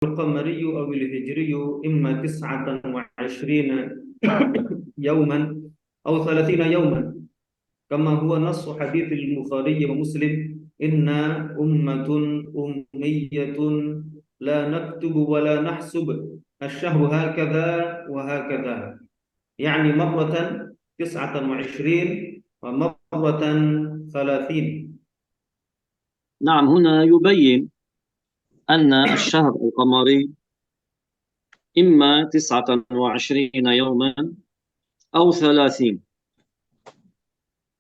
القمري أو الهجري إما 29 يوما أو 30 يوما، كما هو نص حديث البخاري ومسلم: إنا أمة أمية لا نكتب ولا نحسب، الشهر هكذا وهكذا. يعني مرة 29 ومرة 30. نعم، هنا يبين أن الشهر القمري إما 29 يوما أو 30،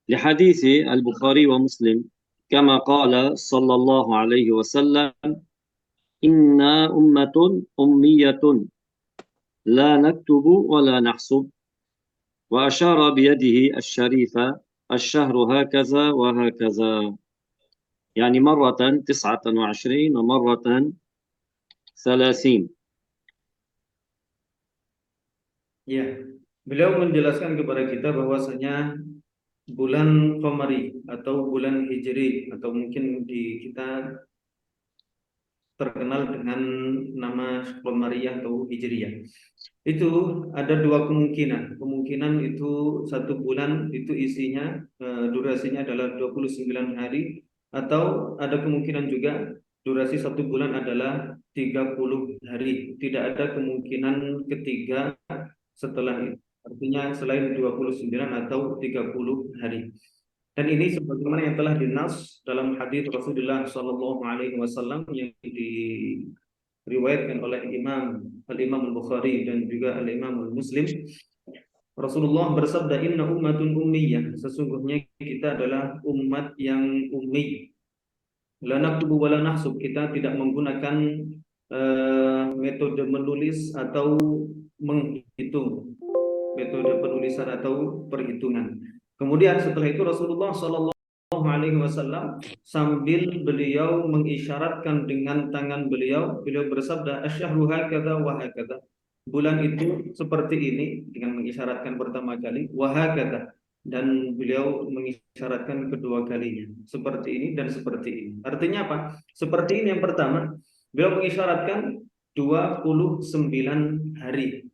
لحديث البخاري ومسلم كما قال صلى الله عليه وسلم: إنا أمة أمية لا نكتب ولا نحسب، وأشار بيده الشريفة: الشهر هكذا وهكذا، يعني مرة 29 ومرة 30. Ya, beliau menjelaskan kepada kita bahwasanya bulan Qamari atau bulan Hijri, atau mungkin di kita terkenal dengan nama Qamariyah atau Hijriyah, itu ada dua kemungkinan. Kemungkinan itu satu bulan itu isinya durasinya adalah 29 hari, atau ada kemungkinan juga durasi satu bulan adalah 30 hari. Tidak ada kemungkinan ketiga setelah itu. Artinya selain 29 atau 30 hari. Dan ini sebagaimana yang telah dinas dalam hadis Rasulullah Shallallahu Alaihi Wasallam yang diriwayatkan oleh Al-Imam Al-Bukhari dan juga Al-Imam Al-Muslim. Rasulullah bersabda, Inna ummatun ummiyah, sesungguhnya kita adalah umat yang ummi. La naktubu wa la nahsub, kita tidak menggunakan metode menulis atau menghitung, metode penulisan atau perhitungan. Kemudian setelah itu Rasulullah Shallallahu Alaihi Wasallam sambil beliau mengisyaratkan dengan tangan beliau, beliau bersabda, asyhadu hakadha wa hakadha. Bulan itu seperti ini, dengan mengisyaratkan pertama kali, wa hakadha, dan beliau mengisyaratkan kedua kalinya, seperti ini dan seperti ini. Artinya apa? Seperti ini yang pertama, beliau mengisyaratkan 29 hari.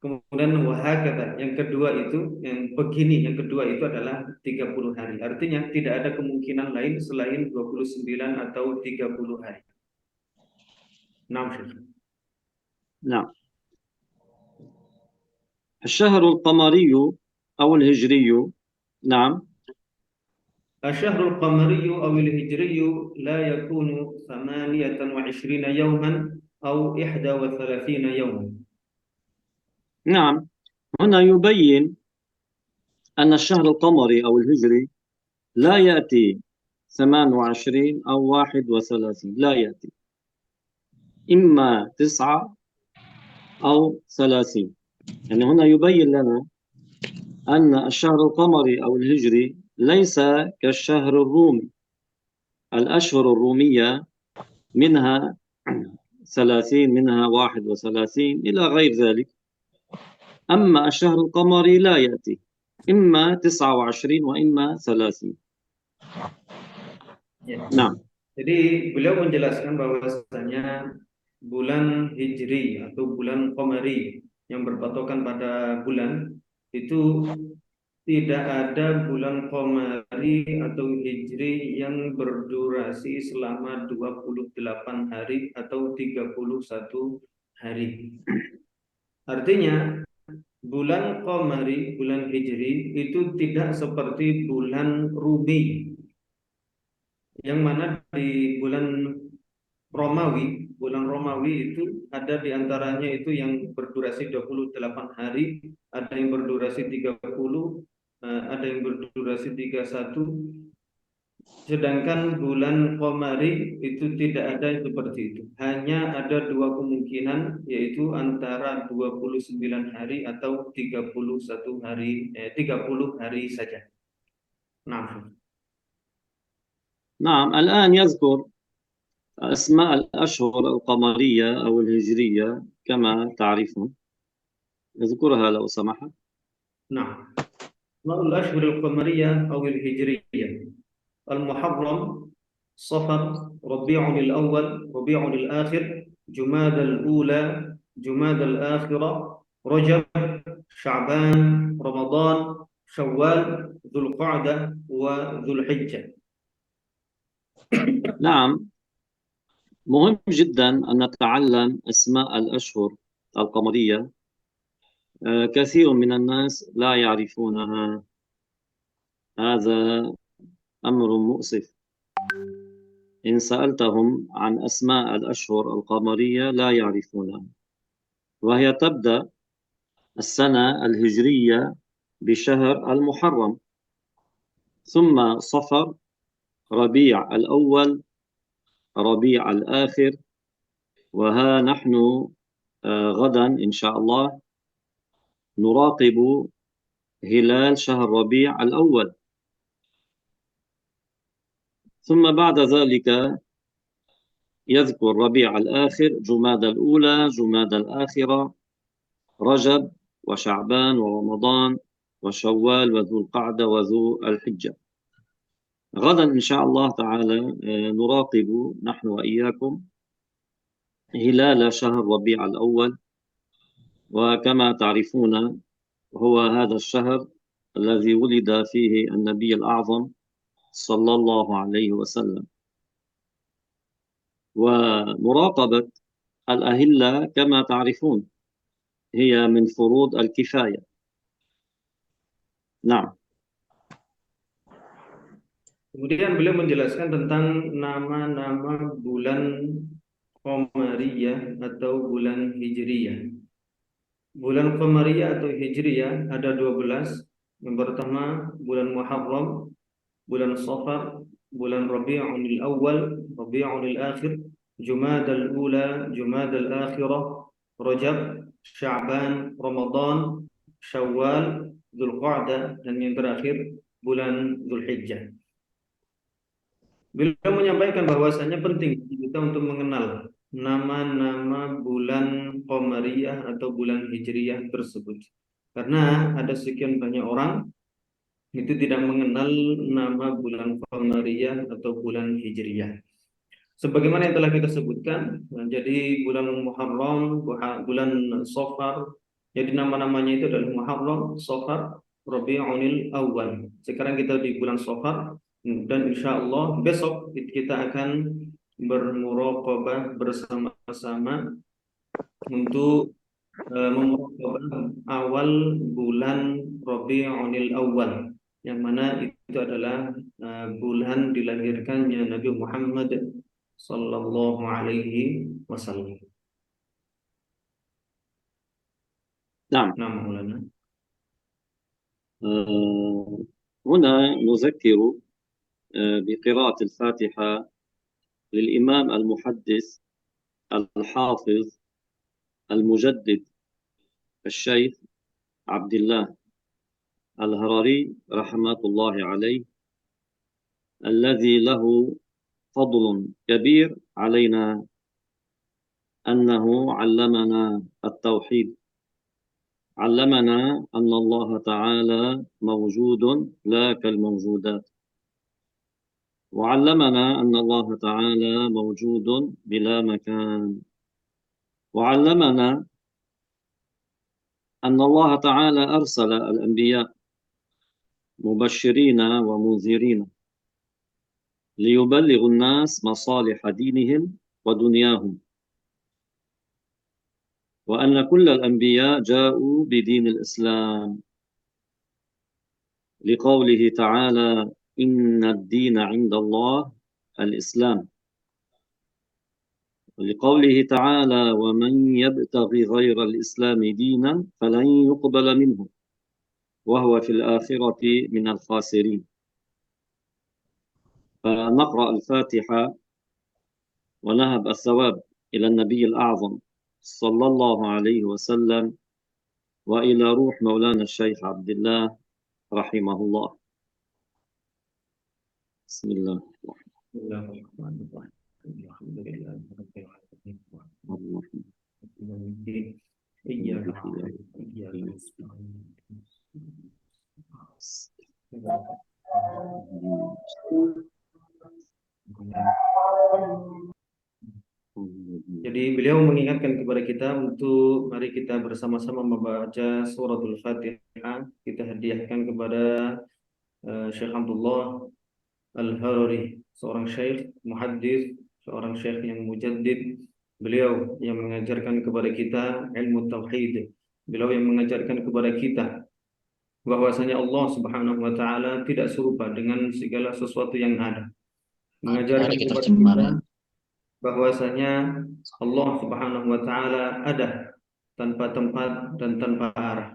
Kemudian wahakata, yang kedua itu, yang begini, yang kedua itu adalah 30 hari. Artinya tidak ada kemungkinan lain selain 29 atau 30 hari. Nah, نعم. الشهر القمري أو الهجري، نعم، الشهر القمري أو الهجري لا يكون 28 يوما أو 31 يوما. نعم، هنا يبين أن الشهر القمري أو الهجري لا يأتي 28 أو 31، لا يأتي، إما 9 أو 30. يعني هنا يبين لنا أن الشهر القمري أو الهجري ليس كالشهر الرومي. الأشهر الرومية منها 30، منها 31 إلى غير ذلك. أما الشهر القمري لا يأتي، إما 29 وإما 30. نعم. Jadi beliau menjelaskan bahwasanya bulan Hijri atau bulan Qamari yang berpatokan pada bulan itu tidak ada bulan Qamari atau Hijri yang berdurasi selama 28 hari atau 31 hari. Artinya bulan Qamari, bulan Hijri itu tidak seperti bulan Rumi, yang mana di bulan Romawi itu ada diantaranya itu yang berdurasi 28 hari, ada yang berdurasi 30, ada yang berdurasi 31. Sedangkan bulan Qamari itu tidak ada yang seperti itu. Hanya ada dua kemungkinan, yaitu antara 29 hari atau 31 hari, 30 hari saja. Nah. نعم، الآن يذكر أسماء الأشهر القمرية أو الهجرية كما تعرفون، اذكرها لو سمحت. نعم. الأشهر القمرية أو الهجرية: المحرم، صفر، ربيع الأول، ربيع الآخر، Jumadal Ula, Jumadal Akhirah, Rajab, Sya'ban, Ramadan, Syawal, Dzulqa'dah, wa Dzulhijjah. نعم، مهم جدا أن نتعلم أسماء الأشهر القمرية. كثير من الناس لا يعرفونها. هذا أمر مؤسف. إن سألتهم عن أسماء الأشهر القمرية لا يعرفونها، وهي تبدأ السنة الهجرية بشهر المحرم، ثم صفر، ربيع الأول، ربيع الآخر، وها نحن غدا إن شاء الله نراقب هلال شهر ربيع الأول. ثم بعد ذلك يذكر ربيع الآخر، جماد الأولى، جماد الآخرة، رجب وشعبان ورمضان وشوال وذو القعدة وذو الحجة. غدا إن شاء الله تعالى نراقب نحن وإياكم هلال شهر ربيع الأول. وكما تعرفون هو هذا الشهر الذي ولد فيه النبي الأعظم صلى الله عليه وسلم. ومراقبة الأهلة كما تعرفون هي من فروض الكفاية. نعم. Kemudian beliau menjelaskan tentang nama-nama bulan Qamariyah atau bulan Hijriyah. Bulan Qamariyah atau Hijriyah ada 12. Yang pertama bulan Muharram, bulan Safar, bulan Rabi'ul Awal, Rabi'ul Akhir, Jumadal Ula, Jumadal Akhirah, Rajab, Sya'ban, Ramadan, Syawal, Dzulqa'dah, dan yang terakhir bulan Dzulhijjah. Beliau menyampaikan bahwasanya penting kita untuk mengenal nama-nama bulan Qamariyah atau bulan Hijriyah tersebut. Karena ada sekian banyak orang itu tidak mengenal nama bulan Qamariyah atau bulan Hijriyah. Sebagaimana yang telah kita sebutkan, jadi bulan Muharram, bulan Safar, jadi nama-namanya itu adalah Muharram, Safar, Rabi'ul Awal. Sekarang kita di bulan Safar, dan insya Allah besok kita akan bermuraqabah bersama-sama untuk memuraqabah awal bulan Rabi'ul Awal, yang mana itu adalah bulan dilahirkannya Nabi Muhammad sallallahu alaihi wasallam. نعم. Nah, Maulana. هنا نذكر بقراءة الفاتحة للإمام المحدث الحافظ المجدد الشيخ عبد الله الهرري رحمة الله عليه، الذي له فضل كبير علينا أنه علمنا التوحيد، علمنا أن الله تعالى موجود لا كالموجودات، وعلمنا أن الله تعالى موجود بلا مكان، وعلمنا أن الله تعالى أرسل الأنبياء مبشرين ومنذرين ليبلغوا الناس مصالح دينهم ودنياهم، وأن كل الأنبياء جاءوا بدين الإسلام، لقوله تعالى: إن الدين عند الله الإسلام، ولقوله تعالى: ومن يبتغي غير الإسلام دينا فلن يقبل منه وهو في الآخرة من الخاسرين. فنقرأ الفاتحة ونهب الثواب إلى النبي الأعظم صلى الله عليه وسلم وإلى روح مولانا الشيخ عبد الله رحمه الله. بسم الله الرحمن الرحيم. الحمد لله رب العالمين. الرحمن يوم الدين. إياك نعبد وإياك نستعين. Jadi Jadi beliau mengingatkan kepada kita untuk mari kita bersama-sama membaca suratul Fatihah. Kita hadiahkan kepada Syekh Abdullah Al-Harari, seorang syekh muhaddis, seorang syekh yang mujaddid. Beliau yang mengajarkan kepada kita ilmu tauhid. Beliau yang mengajarkan kepada kita bahwasanya Allah Subhanahu wa taala tidak serupa dengan segala sesuatu yang ada. Mengajarkan kepada kita bahwasanya Allah Subhanahu wa taala ada tanpa tempat dan tanpa arah.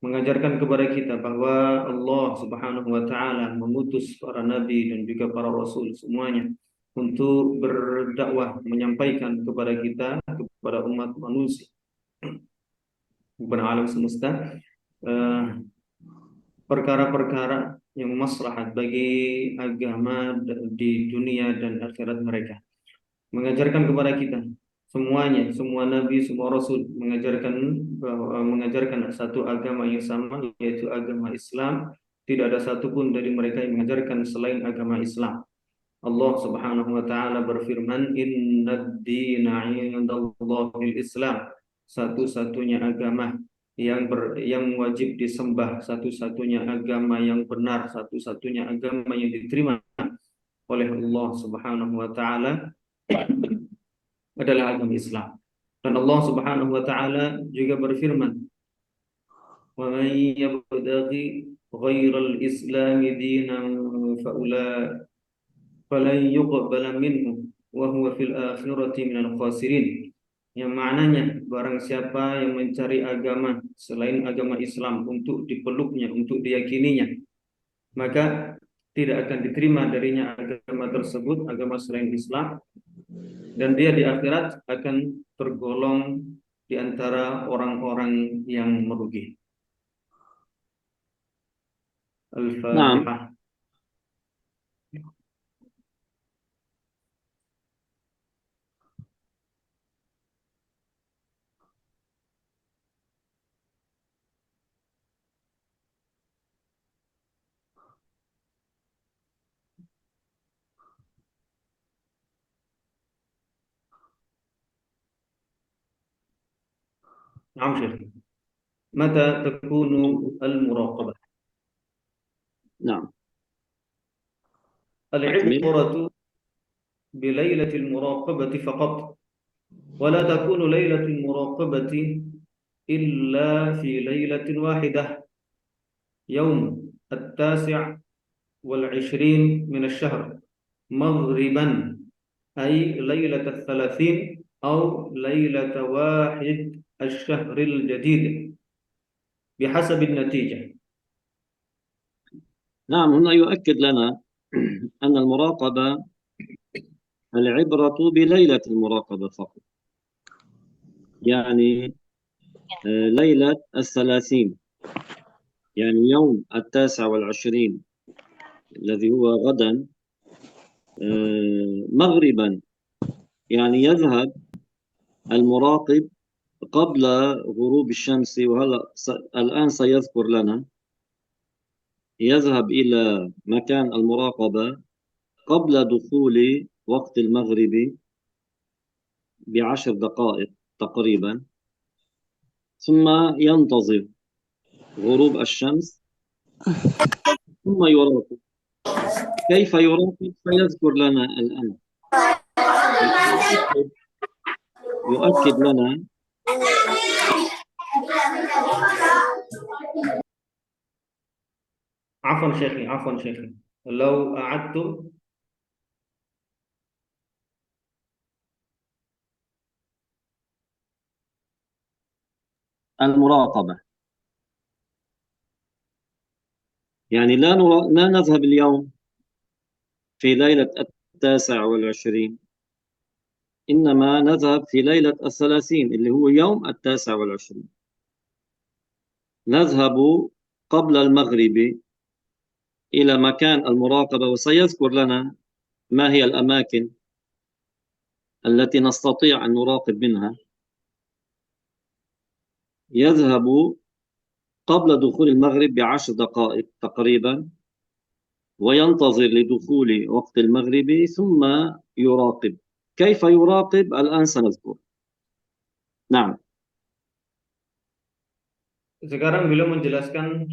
Mengajarkan kepada kita bahwa Allah Subhanahu wa taala mengutus para nabi dan juga para rasul semuanya untuk berdakwah, menyampaikan kepada kita, kepada umat manusia, kepada alam semesta, perkara-perkara yang maslahat bagi agama di dunia dan akhirat mereka. Mengajarkan kepada kita semuanya, semua nabi, semua rasul mengajarkan satu agama yang sama, yaitu agama Islam. Tidak ada satupun dari mereka yang mengajarkan selain agama Islam. Allah Subhanahu wa taala berfirman, "Innad dina 'indallahil Islam." Satu-satunya agama yang wajib disembah, satu-satunya agama yang benar, satu-satunya agama yang diterima oleh Allah Subhanahu wa taala adalah agama Islam. Dan Allah Subhanahu wa taala juga berfirman, "Wa may yabtaghi ghairal islami dinan falan yuqbala minhu wa huwa fil akhirati minal khasirin." Yang maknanya barang siapa yang mencari agama selain agama Islam untuk dipeluknya, untuk diyakininya, maka tidak akan diterima darinya agama tersebut, agama selain Islam, dan dia di akhirat akan tergolong di antara orang-orang yang merugi. نعم. Al-Fatihah. نعم شيخ. متى تكون المراقبة؟ نعم، أكمل. العبرة بليلة المراقبة فقط، ولا تكون ليلة المراقبة إلا في ليلة واحدة، يوم 29 من الشهر مغربا، أي ليلة 30 أو ليلة 1 الشهر الجديد بحسب النتيجة. نعم، هنا يؤكد لنا أن المراقبة العبرة بليلة المراقبة فقط، يعني ليلة 30، يعني يوم 29 الذي هو غدا مغربا، يعني يذهب المراقب قبل غروب الشمس. وهلا الآن سيذكر لنا، يذهب إلى مكان المراقبة قبل دخول وقت المغرب ب10 دقائق تقريبا، ثم ينتظر غروب الشمس ثم يراقب. كيف يراقب؟ سيذكر لنا الآن. يؤكد لنا عفوا شيخي لو أعدت. المراقبة، يعني لا نذهب اليوم في ليلة 29، إنما نذهب في ليلة 30 اللي هو يوم 29. نذهب قبل المغرب إلى مكان المراقبة، وسيذكر لنا ما هي الأماكن التي نستطيع أن نراقب منها. يذهب قبل دخول المغرب ب10 دقائق تقريبا، وينتظر لدخول وقت المغرب ثم يراقب. كيف يراقب؟ الآن سنذكر. نعم. Sekarang beliau menjelaskan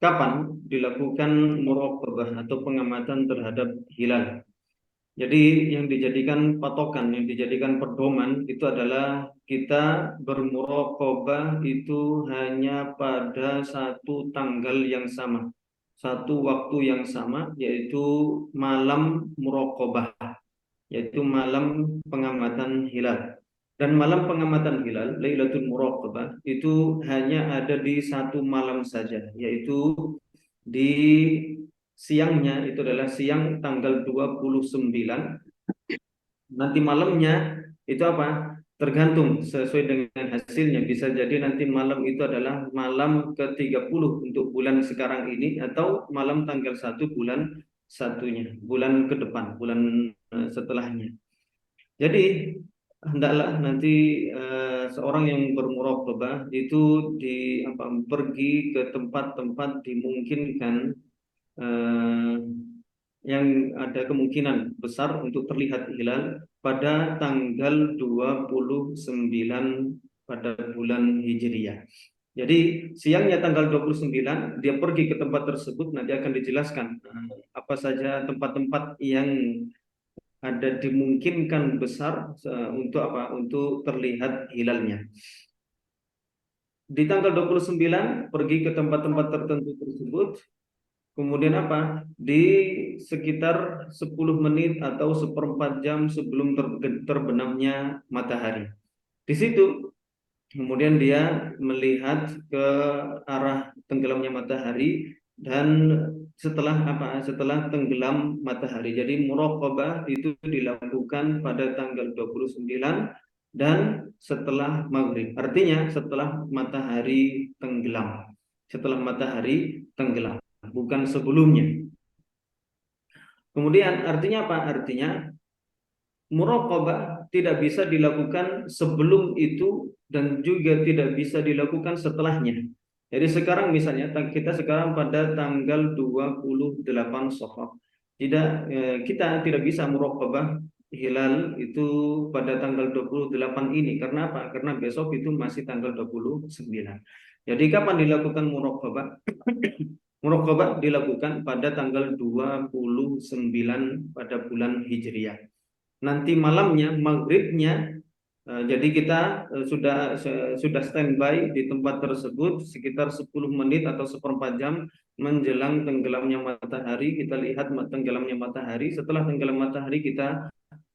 kapan dilakukan muraqabah atau pengamatan terhadap hilal. Jadi yang dijadikan patokan, yang dijadikan pedoman itu adalah kita bermuraqabah itu hanya pada satu tanggal yang sama, satu waktu yang sama, yaitu malam muraqabah, yaitu malam pengamatan hilal. Dan malam pengamatan hilal, Lailatul Muraqabah, itu hanya ada di satu malam saja, yaitu di siangnya, itu adalah siang tanggal 29. Nanti malamnya itu apa? Tergantung sesuai dengan hasilnya. Bisa jadi nanti malam itu adalah malam ke-30 untuk bulan sekarang ini, atau malam tanggal 1 bulan satunya, bulan ke depan, bulan setelahnya. Jadi hendaklah nanti seorang yang bermuraqabah itu pergi ke tempat-tempat dimungkinkan, eh, yang ada kemungkinan besar untuk terlihat hilal pada tanggal 29 pada bulan Hijriyah. Jadi siangnya tanggal 29 dia pergi ke tempat tersebut, nanti akan dijelaskan apa saja tempat-tempat yang ada dimungkinkan besar untuk apa? Untuk terlihat hilalnya. Di tanggal 29 pergi ke tempat-tempat tertentu tersebut. Kemudian apa? Di sekitar 10 menit atau seperempat jam sebelum terbenamnya matahari. Di situ kemudian dia melihat ke arah tenggelamnya matahari, dan setelah apa? Setelah tenggelam matahari. Jadi muraqabah itu dilakukan pada tanggal 29 dan setelah maghrib. Artinya setelah matahari tenggelam. Setelah matahari tenggelam, bukan sebelumnya. Kemudian artinya apa? Artinya muraqabah tidak bisa dilakukan sebelum itu dan juga tidak bisa dilakukan setelahnya. Jadi sekarang misalnya kita sekarang pada tanggal 28 Shawwal. Kita tidak bisa muraqabah hilal itu pada tanggal 28 ini. Karena apa? Karena besok itu masih tanggal 29. Jadi kapan dilakukan muraqabah? Muraqabah dilakukan pada tanggal 29 pada bulan Hijriyah. Nanti malamnya, maghribnya, jadi kita sudah standby di tempat tersebut sekitar 10 menit atau seperempat jam menjelang tenggelamnya matahari. Kita lihat tenggelamnya matahari. Setelah tenggelam matahari kita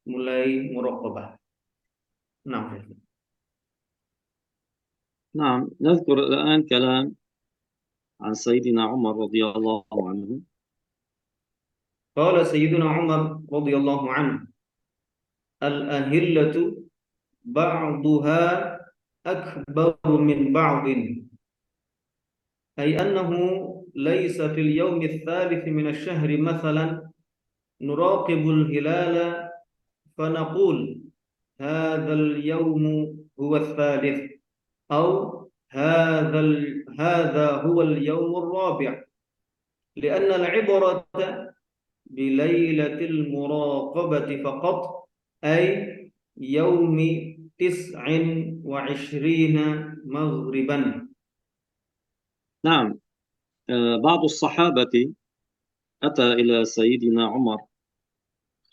mulai muraqabah. Nah, نعم. نذكر الآن كلام عن سيدنا عمر رضي الله عنه. قال سيدنا عمر رضي الله عنه: الأهلة بعضها أكبر من بعض، أي أنه ليس في اليوم الثالث من الشهر مثلا نراقب الهلال فنقول هذا اليوم هو الثالث، أو هذا هو اليوم الرابع، لأن العبرة بليلة المراقبة فقط، أي يوم 29 مغربا. نعم. بعض الصحابة أتى إلى سيدنا عمر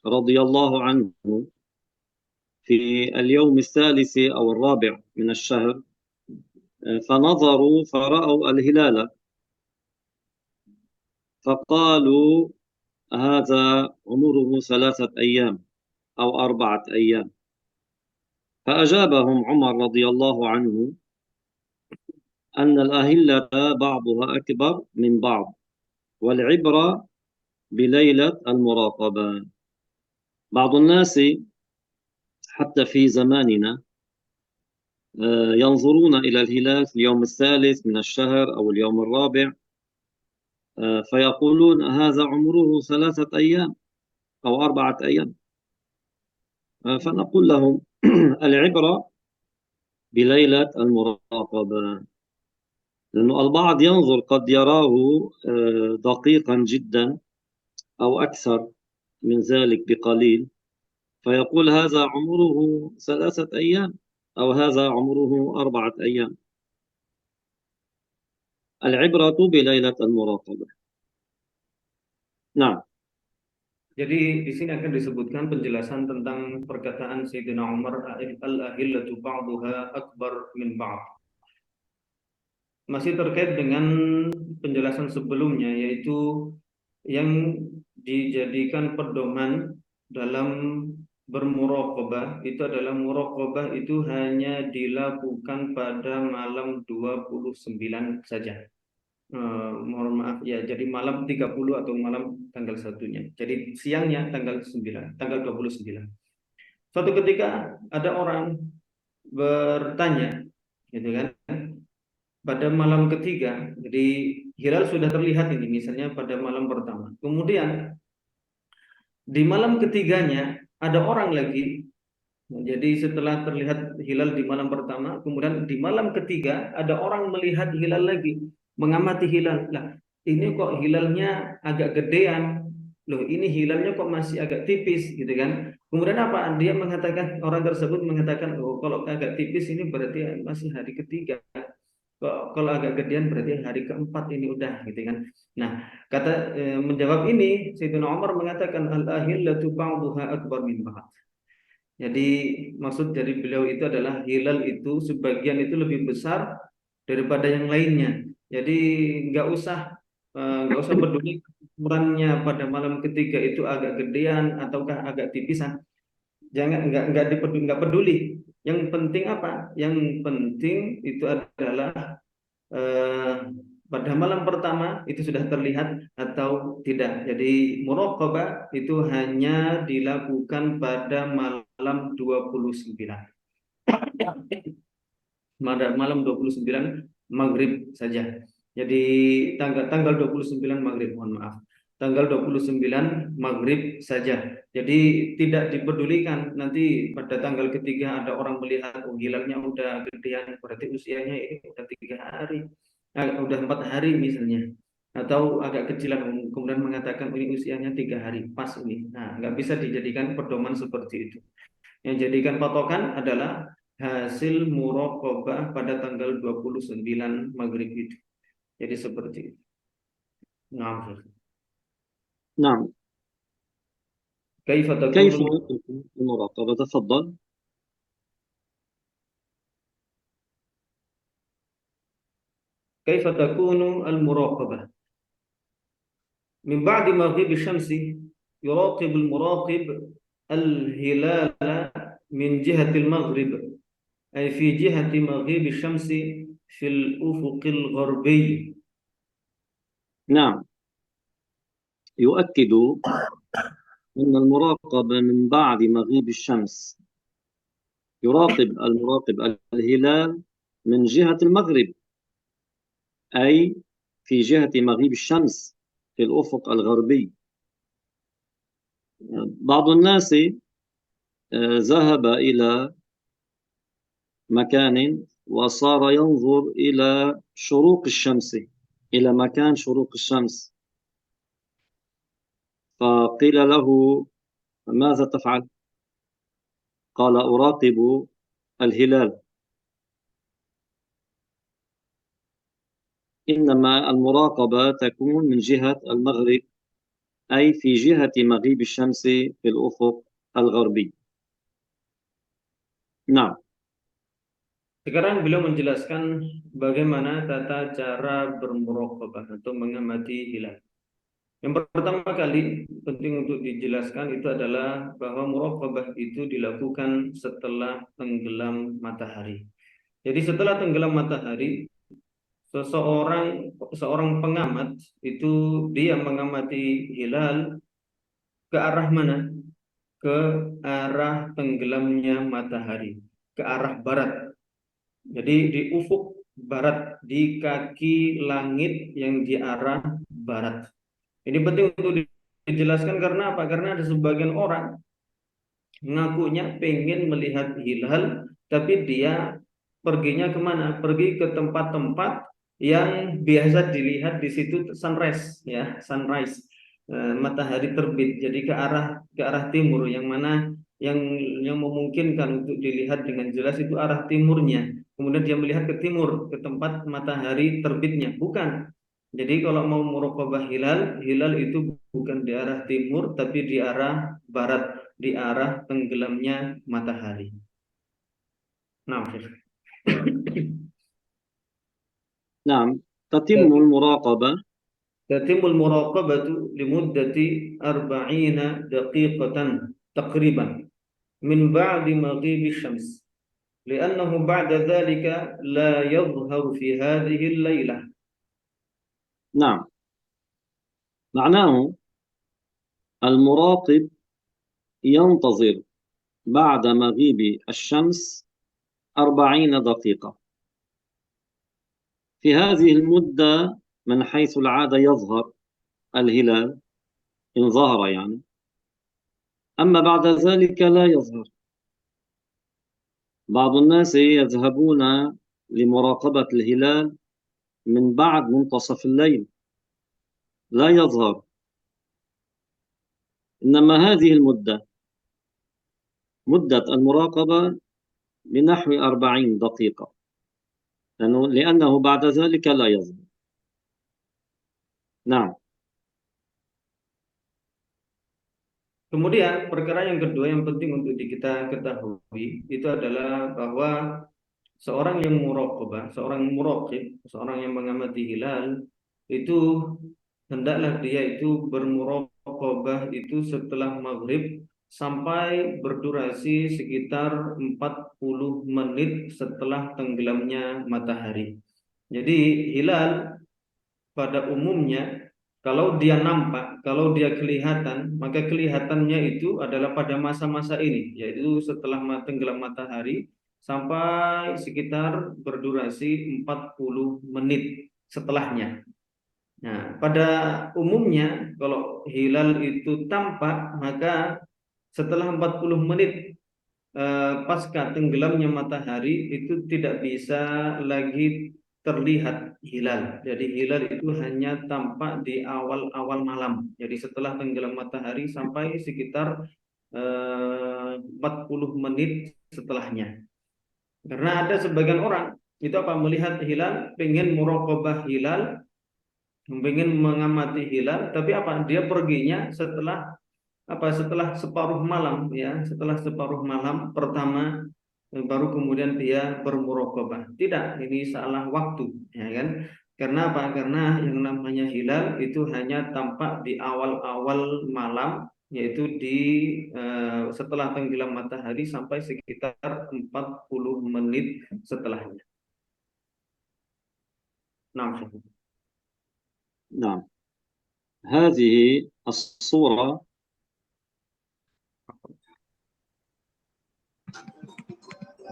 رضي الله عنه في اليوم الثالث أو الرابع من الشهر، فنظروا فرأوا الهلال، فقالوا هذا عمره 3 أيام أو 4 أيام. فأجابهم عمر رضي الله عنه أن الأهلة بعضها أكبر من بعض، والعبرة بليلة المراقبة. بعض الناس حتى في زماننا ينظرون إلى الهلال في اليوم الثالث من الشهر أو اليوم الرابع، فيقولون هذا عمره 3 أيام أو 4 أيام. فنقول لهم العبرة بليلة المراقبة، لأنه البعض ينظر قد يراه دقيقا جدا أو أكثر من ذلك بقليل، فيقول هذا عمره 3 أيام أو هذا عمره 4 أيام. العبرة بليلة المراقبة. نعم. Jadi di sini akan disebutkan penjelasan tentang perkataan Sayyidina Umar, al-ahillatu ba'duha akbar min ba'd. Masih terkait dengan penjelasan sebelumnya, yaitu yang dijadikan pedoman dalam bermuraqabah itu adalah muraqabah itu hanya dilakukan pada malam 29 saja. Mohon maaf ya, jadi malam 30 atau malam tanggal satunya. Jadi siangnya tanggal 9, tanggal 29. Suatu ketika ada orang bertanya, gitu kan, pada malam ketiga, jadi hilal sudah terlihat ini, misalnya pada malam pertama. Kemudian di malam ketiganya ada orang lagi. Nah, jadi setelah terlihat hilal di malam pertama, kemudian di malam ketiga ada orang melihat hilal lagi, mengamati hilal. Lah, ini kok hilalnya agak gedean. Loh, ini hilalnya kok masih agak tipis gitu kan. Kemudian apa? Dia mengatakan, orang tersebut mengatakan, "Oh, kalau agak tipis ini berarti masih hari ketiga. Kalau agak gedean berarti hari keempat ini udah gitu kan." Nah, menjawab ini Sayyidina Umar mengatakan al-ahillatu ba'duha akbar min ba'd. Jadi maksud dari beliau itu adalah hilal itu sebagian itu lebih besar daripada yang lainnya. Jadi nggak usah nggak usah peduli ukurannya pada malam ketiga itu agak gedean ataukah agak tipisan. Jangan nggak peduli. Yang penting apa? Yang penting itu adalah eh, pada malam pertama itu sudah terlihat atau tidak. Jadi muraqabah itu hanya dilakukan pada malam 29. Pada malam 29 maghrib saja. Jadi tanggal tanggal 29 maghrib, mohon maaf. Tanggal 29 maghrib saja. Jadi tidak dipedulikan nanti pada tanggal ketiga ada orang melihat oh hilalnya udah gedean berarti usianya ini udah 3 hari, udah 4 hari misalnya, atau agak kecilan kemudian mengatakan ini usianya 3 hari pas ini. Nah, nggak bisa dijadikan pedoman seperti itu. Yang jadikan patokan adalah hasil muraqabah pada tanggal 29 maghrib itu. Jadi seperti itu. Nah, نعم. كيف كيف تكون تكون المراقبة؟ تفضل. كيف تكون المراقبة؟ من بعد مغيب الشمس يراقب المراقب الهلال من جهة المغرب، أي في جهة مغيب الشمس في الأفق الغربي. نعم. يؤكد أن المراقبة من بعد مغيب الشمس. يراقب المراقب الهلال من جهة المغرب، أي في جهة مغيب الشمس في الأفق الغربي. بعض الناس ذهب إلى مكان وصار ينظر إلى شروق الشمس، إلى مكان شروق الشمس، فقيل له ماذا تفعل؟ قال أراقب الهلال. إنما المراقبة تكون من جهة المغرب، أي في جهة مغيب الشمس في الأفق الغربي. نعم. Sekarang beliau menjelaskan bagaimana tata cara bermuraqabah atau mengamati hilal. Yang pertama kali penting untuk dijelaskan itu adalah bahwa muraqabah itu dilakukan setelah tenggelam matahari. Jadi setelah tenggelam matahari, seorang pengamat itu dia mengamati hilal ke arah mana? Ke arah tenggelamnya matahari, ke arah barat. Jadi di ufuk barat, di kaki langit yang di arah barat. Ini penting untuk dijelaskan karena apa? Karena ada sebagian orang ngakunya pengen melihat hilal, tapi dia perginya kemana? Pergi ke tempat-tempat yang biasa dilihat di situ sunrise, ya, sunrise, matahari terbit. Jadi ke arah timur, yang mana yang memungkinkan untuk dilihat dengan jelas itu arah timurnya. Kemudian dia melihat ke timur, ke tempat matahari terbitnya. Bukan. Jadi kalau mau muraqabah hilal, hilal itu bukan di arah timur, tapi di arah barat, di arah tenggelamnya matahari. Nah, نعم تتم المراقبة تتم المراقبة لمدة 40 دقيقة تقريبا من بعد مغيب الشمس لأنه بعد ذلك لا يظهر في هذه الليلة. نعم معناه المراقب ينتظر بعد مغيب الشمس 40 دقيقة. في هذه المدة من حيث العادة يظهر الهلال إن ظهر يعني، أما بعد ذلك لا يظهر. بعض الناس يذهبون لمراقبة الهلال من بعد منتصف الليل لا يظهر، إنما هذه المدة مدة المراقبة بنحو 40 دقيقة لأنه بعد ذلك لا يظهر. نعم. Kemudian perkara yang kedua yang penting untuk kita ketahui itu adalah bahwa seorang yang muraqabah, seorang muraqib, seorang yang mengamati hilal itu hendaklah dia itu bermuraqabah itu setelah maghrib sampai berdurasi sekitar 40 menit setelah tenggelamnya matahari. Jadi hilal pada umumnya kalau dia nampak, kalau dia kelihatan, maka kelihatannya itu adalah pada masa-masa ini, yaitu setelah tenggelam matahari sampai sekitar berdurasi 40 menit setelahnya. Nah, pada umumnya kalau hilal itu tampak, maka setelah 40 menit pasca tenggelamnya matahari itu tidak bisa lagi terlihat hilal. Jadi hilal itu hanya tampak di awal-awal malam. Jadi setelah tenggelam matahari sampai sekitar 40 menit setelahnya. Karena ada sebagian orang itu apa melihat hilal, pengen muraqabah hilal, pengen mengamati hilal, tapi apa dia perginya setelah separuh malam ya, setelah separuh malam pertama baru kemudian dia bermuraqabah. Tidak, ini salah waktu, ya kan? Karena apa? Karena yang namanya hilal itu hanya tampak di awal-awal malam, yaitu setelah tenggelam matahari sampai sekitar 40 menit setelahnya. Nah, نعم هذه الصورة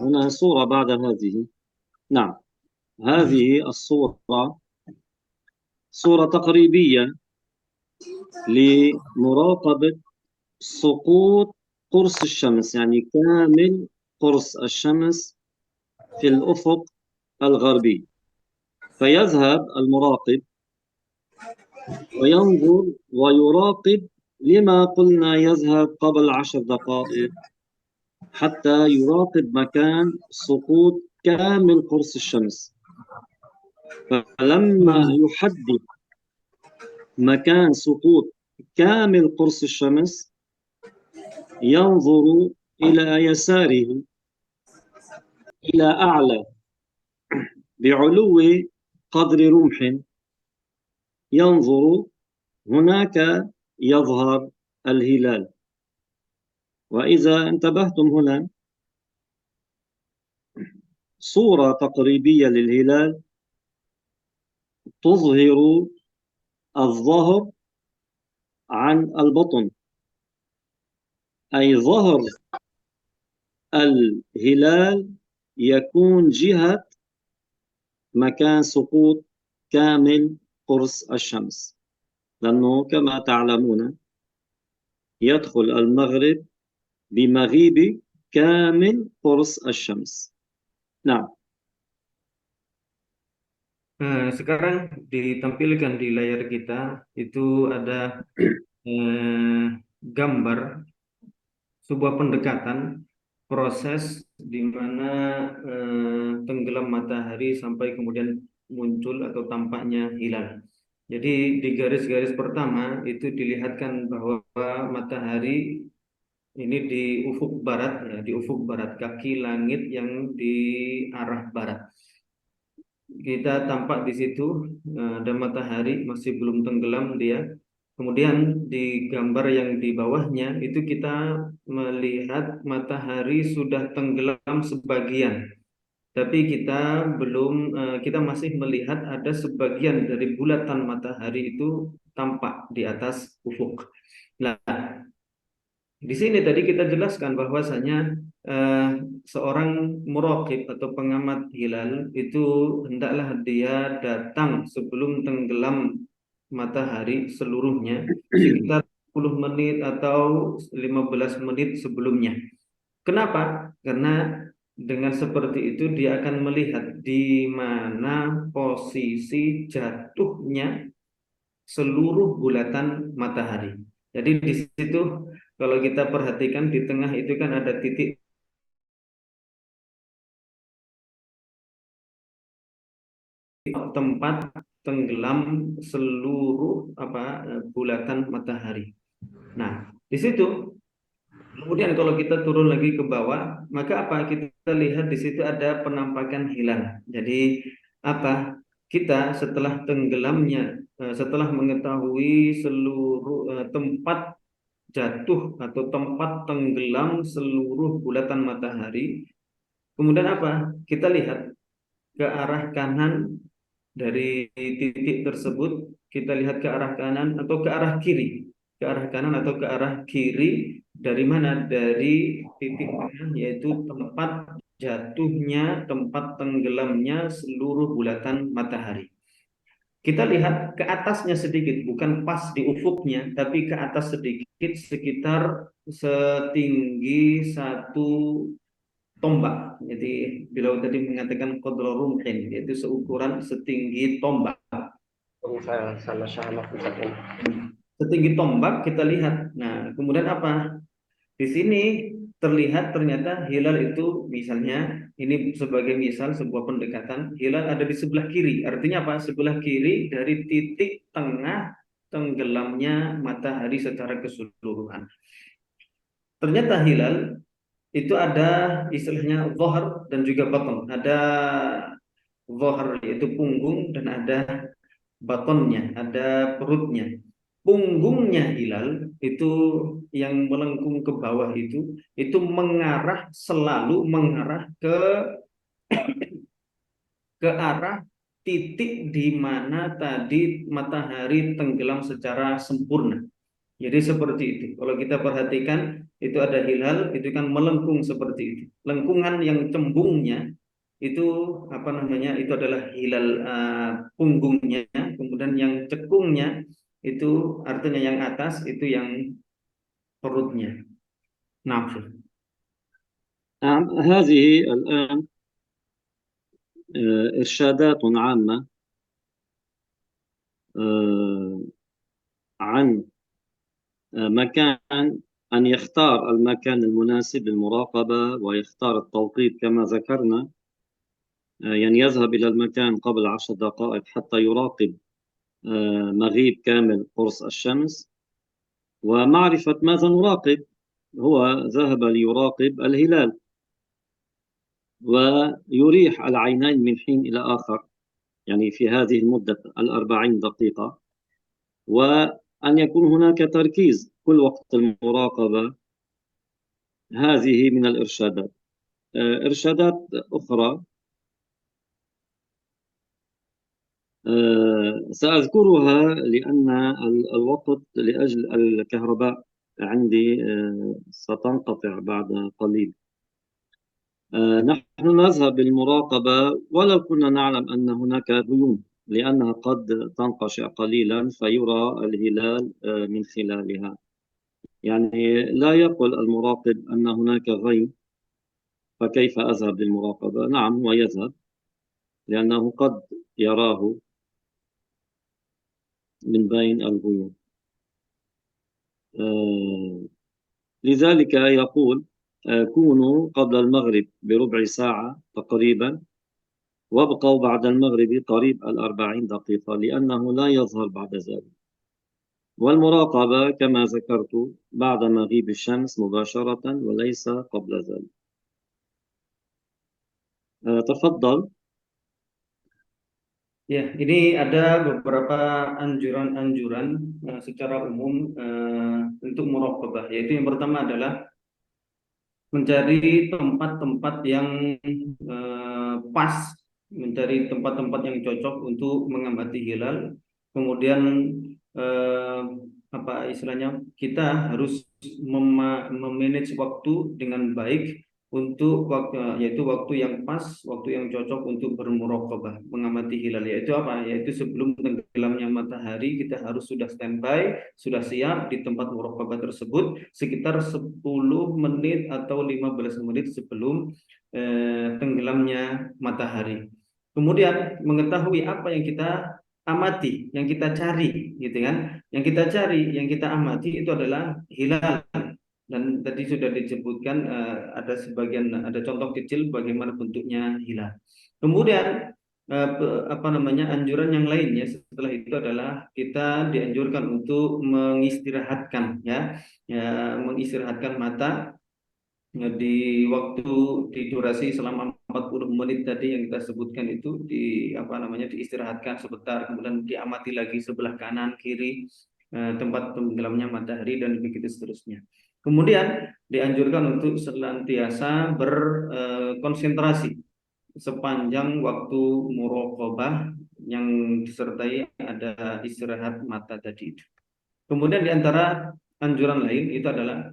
هنا صورة بعد هذه. نعم هذه الصورة صورة تقريبية لمراقبة سقوط قرص الشمس، يعني كامل قرص الشمس في الأفق الغربي. فيذهب المراقب وينظر ويراقب، لما قلنا يذهب قبل 10 دقائق حتى يراقب مكان سقوط كامل قرص الشمس. فلما يحدد مكان سقوط كامل قرص الشمس ينظر إلى يساره إلى أعلى بعلو قدر رمح، ينظر هناك يظهر الهلال. وإذا انتبهتم هنا صورة تقريبية للهلال تظهر الظهر عن البطن، أي ظهر الهلال يكون جهة مكان سقوط كامل قرص الشمس، لأنه كما تعلمون يدخل المغرب بمغيب كامل قرص الشمس. نعم. sekarang ditampilkan di layar kita itu ada gambar sebuah pendekatan proses di mana tenggelam matahari sampai kemudian muncul atau tampaknya hilal. Jadi di garis-garis pertama itu dilihatkan bahwa matahari ini di ufuk barat, ya, di ufuk barat, kaki langit yang di arah barat. Kita tampak di situ ada matahari masih belum tenggelam dia. Kemudian di gambar yang di bawahnya itu kita melihat matahari sudah tenggelam sebagian, tapi kita belum kita masih melihat ada sebagian dari bulatan matahari itu tampak di atas ufuk. Nah, di sini tadi kita jelaskan bahwasanya eh, seorang muraqib atau pengamat hilal itu hendaklah dia datang sebelum tenggelam matahari seluruhnya sekitar 10 menit atau 15 menit sebelumnya. Kenapa? Karena dengan seperti itu dia akan melihat di mana posisi jatuhnya seluruh bulatan matahari. Jadi di situ kalau kita perhatikan di tengah itu kan ada titik tempat tenggelam seluruh bulatan matahari. Nah, di situ kemudian kalau kita turun lagi ke bawah, maka apa? Kita lihat di situ ada penampakan hilal. Jadi apa? Kita setelah tenggelamnya, setelah mengetahui seluruh tempat jatuh atau tempat tenggelam seluruh bulatan matahari, kemudian apa? Kita lihat ke arah kanan dari titik tersebut, kita lihat ke arah kanan atau ke arah kiri, ke arah kanan atau ke arah kiri, dari mana? Dari titik tengah, yaitu tempat jatuhnya, tempat tenggelamnya seluruh bulatan matahari. Kita lihat ke atasnya sedikit, bukan pas di ufuknya, tapi ke atas sedikit, sekitar setinggi satu tombak. Jadi beliau tadi mengatakan qadra rumhin, yaitu seukuran setinggi tombak. Setinggi tombak kita lihat. Nah, kemudian apa? Di sini terlihat ternyata hilal itu misalnya ini sebagai misal sebuah pendekatan, hilal ada di sebelah kiri. Artinya apa? Sebelah kiri dari titik tengah tenggelamnya matahari secara keseluruhan. Ternyata hilal itu ada istilahnya zahar dan juga batan. Ada zahar yaitu punggung dan ada batonnya, ada perutnya. Punggungnya hilal itu yang melengkung ke bawah itu mengarah, selalu mengarah ke arah titik di mana tadi matahari tenggelam secara sempurna. Jadi seperti itu. Kalau kita perhatikan itu ada hilal, itu kan melengkung seperti itu. Lengkungan yang cembungnya itu apa namanya? Itu adalah hilal punggungnya. Kemudian yang cekungnya itu artinya yang atas itu yang perutnya. Nafsu. نعم، هذه الآن إرشادات عامة عن مكان، أن يختار المكان المناسب للمراقبة ويختار التوقيت كما ذكرنا. يعني يذهب إلى المكان قبل 10 دقائق حتى يراقب مغيب كامل قرص الشمس. ومعرفة ماذا نراقب، هو ذهب ليراقب الهلال ويريح العينين من حين إلى آخر، يعني في هذه المدة 40 دقيقة، وأن يكون هناك تركيز كل وقت المراقبة. هذه من الإرشادات. إرشادات أخرى سأذكرها لأن الوقت لأجل الكهرباء عندي ستنقطع بعد قليل. نحن نذهب للمراقبة ولو كنا نعلم أن هناك غيوم، لأنها قد تنقشع قليلا فيرى الهلال من خلالها. يعني لا يقل المراقب أن هناك غيم فكيف أذهب للمراقبة؟ نعم، هو يذهب لأنه قد يراه من بين الغيوم. لذلك يقول كونوا قبل المغرب بربع ساعة تقريبا، وابقوا بعد المغرب قريب 40 دقيقة، لأنه لا يظهر بعد ذلك. والمراقبة كما ذكرت بعد مغيب الشمس مباشرة وليس قبل ذلك. تفضل. Ya, ini ada beberapa anjuran-anjuran secara umum untuk muraqabah, yaitu yang pertama adalah mencari tempat-tempat yang pas, mencari tempat-tempat yang cocok untuk mengamati hilal. Kemudian eh, apa istilahnya, kita harus memanage waktu dengan baik untuk waktu, yaitu waktu yang pas, waktu yang cocok untuk bermuraqabah, mengamati hilal. Yaitu apa? Yaitu sebelum tenggelamnya matahari kita harus sudah standby, sudah siap di tempat muraqabah tersebut sekitar 10 menit atau 15 menit sebelum tenggelamnya matahari. Kemudian mengetahui apa yang kita amati, yang kita cari, gitu kan? Yang kita cari, yang kita amati itu adalah hilal. Dan tadi sudah disebutkan ada sebagian, ada contoh kecil bagaimana bentuknya hilal. Kemudian apa namanya, anjuran yang lainnya setelah itu adalah kita dianjurkan untuk mengistirahatkan, ya, mengistirahatkan mata di waktu, di durasi selama 40 menit tadi yang kita sebutkan itu, di apa namanya, diistirahatkan sebentar, kemudian diamati lagi sebelah kanan kiri tempat tenggelamnya matahari dan begitu seterusnya. Kemudian dianjurkan untuk senantiasa berkonsentrasi sepanjang waktu muraqabah yang disertai ada istirahat mata tadi itu. Kemudian di antara anjuran lain itu adalah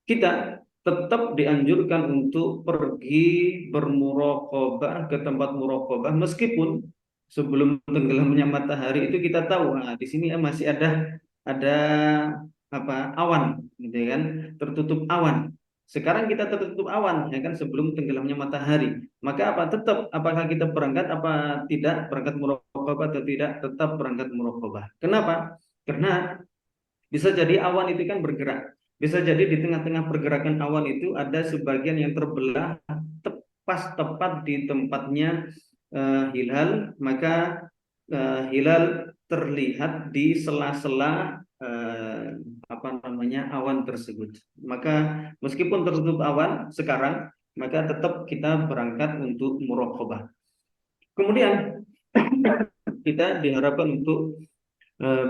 kita tetap dianjurkan untuk pergi bermuraqabah ke tempat muraqabah meskipun sebelum tenggelamnya matahari itu kita tahu, nah, di sini masih ada apa, awan, gitu kan, tertutup awan. Sekarang kita tertutup awan, ya kan, sebelum tenggelamnya matahari. Maka apa, tetap, apakah kita berangkat apa tidak, berangkat muraqabah atau tidak, tetap berangkat muraqabah. Kenapa? Karena bisa jadi awan itu kan bergerak. Bisa jadi di tengah-tengah pergerakan awan itu ada sebagian yang terbelah tepat di tempatnya hilal, maka hilal terlihat di sela-sela apa namanya, awan tersebut. Maka meskipun tertutup awan sekarang, maka tetap kita berangkat untuk muraqabah. Kemudian kita diharapkan untuk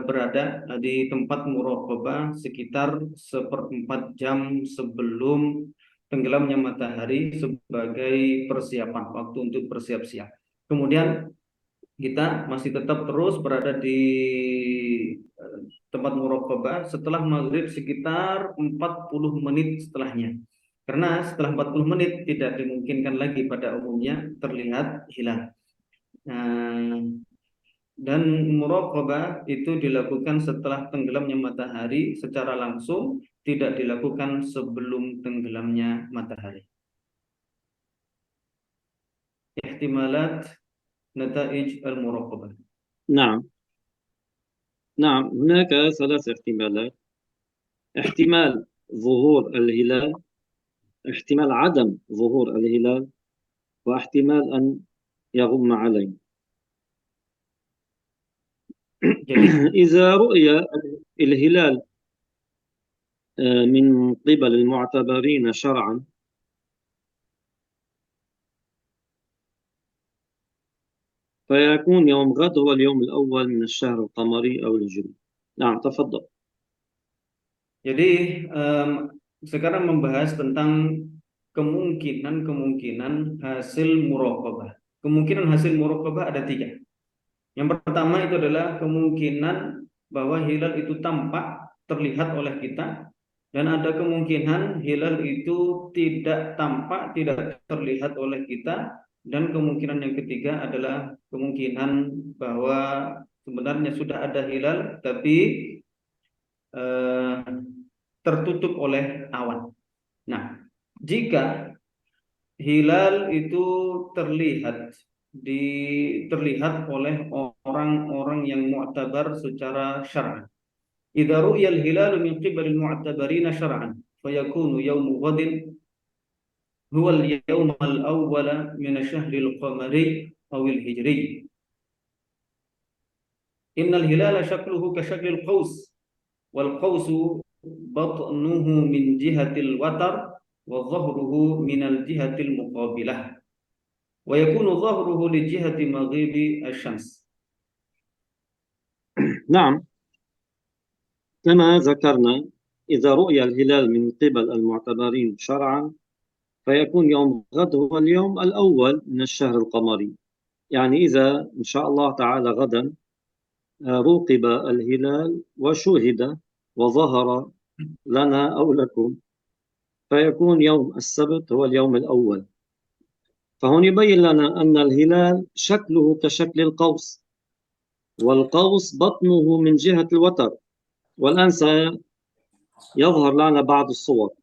berada di tempat muraqabah sekitar 1/4 jam sebelum tenggelamnya matahari sebagai persiapan, waktu untuk bersiap-siap. Kemudian kita masih tetap terus berada di tempat muraqabah setelah maghrib sekitar 40 menit setelahnya. Karena setelah 40 menit tidak dimungkinkan lagi pada umumnya terlihat hilal. Nah, dan muraqabah itu dilakukan setelah tenggelamnya matahari secara langsung, tidak dilakukan sebelum tenggelamnya matahari. Ihtimalat nataij al-muraqabah. نعم نعم، هناك 3 احتمالات. احتمال ظهور الهلال، احتمال عدم ظهور الهلال، واحتمال أن يغم علينا. Jadi إذا رؤي الهلال من قبل المعتبرين شرعا، فيكون يوم غد هو اليوم الأول من الشهر القمري أو الهجري. نعم تفضل. jadi sekarang membahas tentang kemungkinan hasil muraqabah. Kemungkinan hasil muraqabah ada 3. Yang pertama itu adalah kemungkinan bahwa hilal itu tampak, terlihat oleh kita, dan ada kemungkinan hilal itu tidak tampak, tidak terlihat oleh kita, dan kemungkinan yang ketiga adalah kemungkinan bahwa sebenarnya sudah ada hilal tapi eh, tertutup oleh awan. Nah, jika hilal itu terlihat oleh orang-orang yang mu'tabar secara syar'i, إذا رؤي الهلال من قبل المعتبرين شرعا فيكون يوم غد هو اليوم الأول من الشهر القمري أو الهجري. إن الهلال شكله كشكل القوس، والقوس بطنه من جهة الوتر وظهره من الجهة المقابلة، ويكون ظهره لجهة مغيب الشمس. نعم، كما ذكرنا، إذا رؤي الهلال من قبل المعتبرين شرعا فيكون يوم غد هو اليوم الأول من الشهر القمري. يعني إذا إن شاء الله تعالى غدا روقب الهلال وشوهد وظهر لنا أو لكم، فيكون يوم السبت هو اليوم الأول. فهون يبين لنا أن الهلال شكله كشكل القوس، والقوس بطنه من جهة الوتر، والآن سيظهر لنا بعض الصور،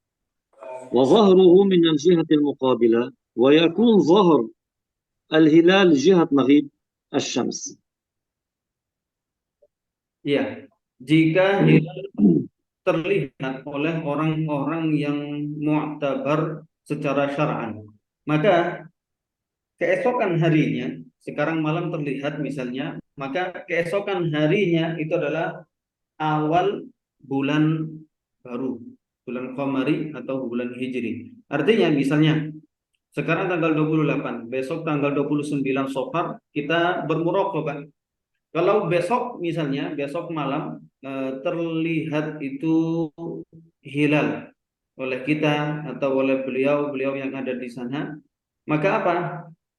وظهره من الجهة المقابلة، ويكون ظهر الهلال جهة مغيب الشمس. Ya, jika hilal terlihat oleh orang-orang yang mu'tabar secara syar'an, maka keesokan harinya, sekarang malam terlihat misalnya, maka keesokan harinya itu adalah awal bulan baru, bulan Qamari atau bulan Hijri. Artinya misalnya sekarang tanggal 28, besok tanggal 29 Safar kita bermuraqabah. Kalau besok misalnya, besok malam terlihat itu hilal oleh kita atau oleh beliau-beliau yang ada di sana, maka apa?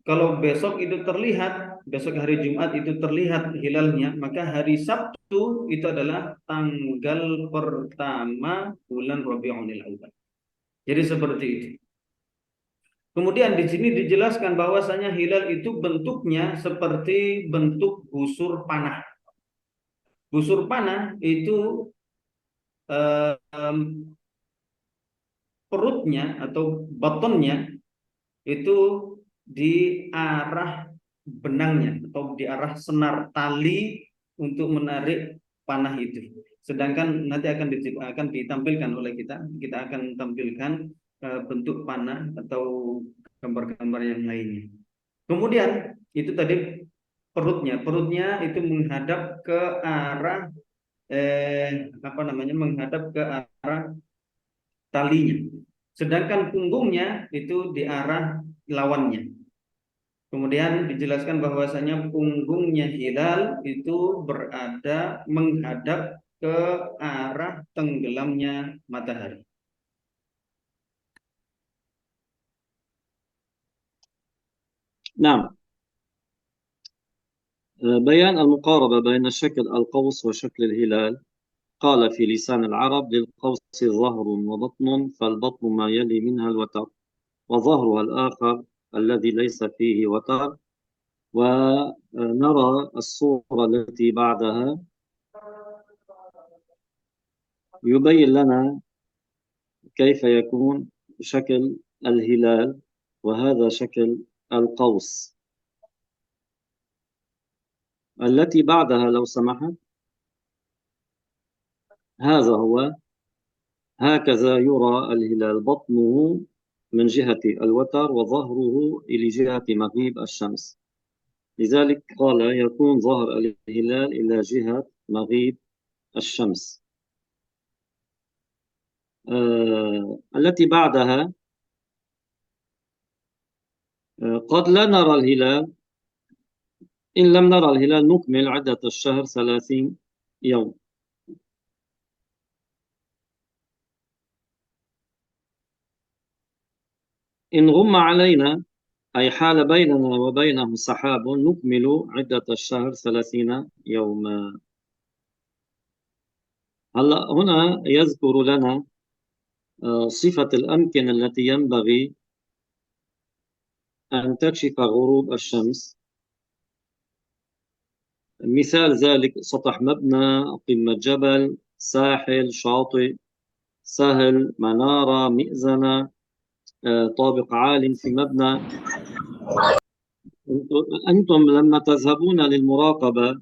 Kalau besok itu terlihat, besok hari Jumat itu terlihat hilalnya, maka hari Sabtu itu adalah tanggal pertama bulan Rabiul Awal. Jadi seperti itu. Kemudian di sini dijelaskan bahwasanya hilal itu bentuknya seperti bentuk busur panah. Busur panah itu perutnya atau bottomnya itu di arah benangnya atau di arah senar tali untuk menarik panah itu. Sedangkan nanti akan ditampilkan oleh kita akan tampilkan bentuk panah atau gambar-gambar yang lainnya. Kemudian itu tadi perutnya itu menghadap ke arah menghadap ke arah talinya. Sedangkan punggungnya itu di arah lawannya. Kemudian dijelaskan bahwasanya punggungnya hilal itu berada menghadap ke arah tenggelamnya matahari. نعم، بيان المقاربة بين شكل القوس وشكل الهلال. قال في لسان العرب: للقوس ظهر وبطن، فالبطن ما يلي منها الوتر، وظهرها الآخر الذي ليس فيه وتر. ونرى الصورة التي بعدها يبين لنا كيف يكون شكل الهلال، وهذا شكل القوس. التي بعدها لو سمحت، هذا هو، هكذا يرى الهلال، بطنه من جهة الوتر وظهره إلى جهة مغيب الشمس. لذلك قال يكون ظهر الهلال إلى جهة مغيب الشمس. التي بعدها قد لا نرى الهلال. إن لم نرى الهلال نكمل عدة الشهر 30 يوم. إن غم علينا أي حال بيننا وبينه سحاب نكمل عدة الشهر 30 يوما. هلا هنا يذكر لنا صفة الأمكنة التي ينبغي أن تكشف غروب الشمس. مثال ذلك سطح مبنى، قمة جبل، ساحل، شاطئ، سهل، منارة، مئذنة، طابق عال في مبنى. أنتم لما تذهبون للمراقبة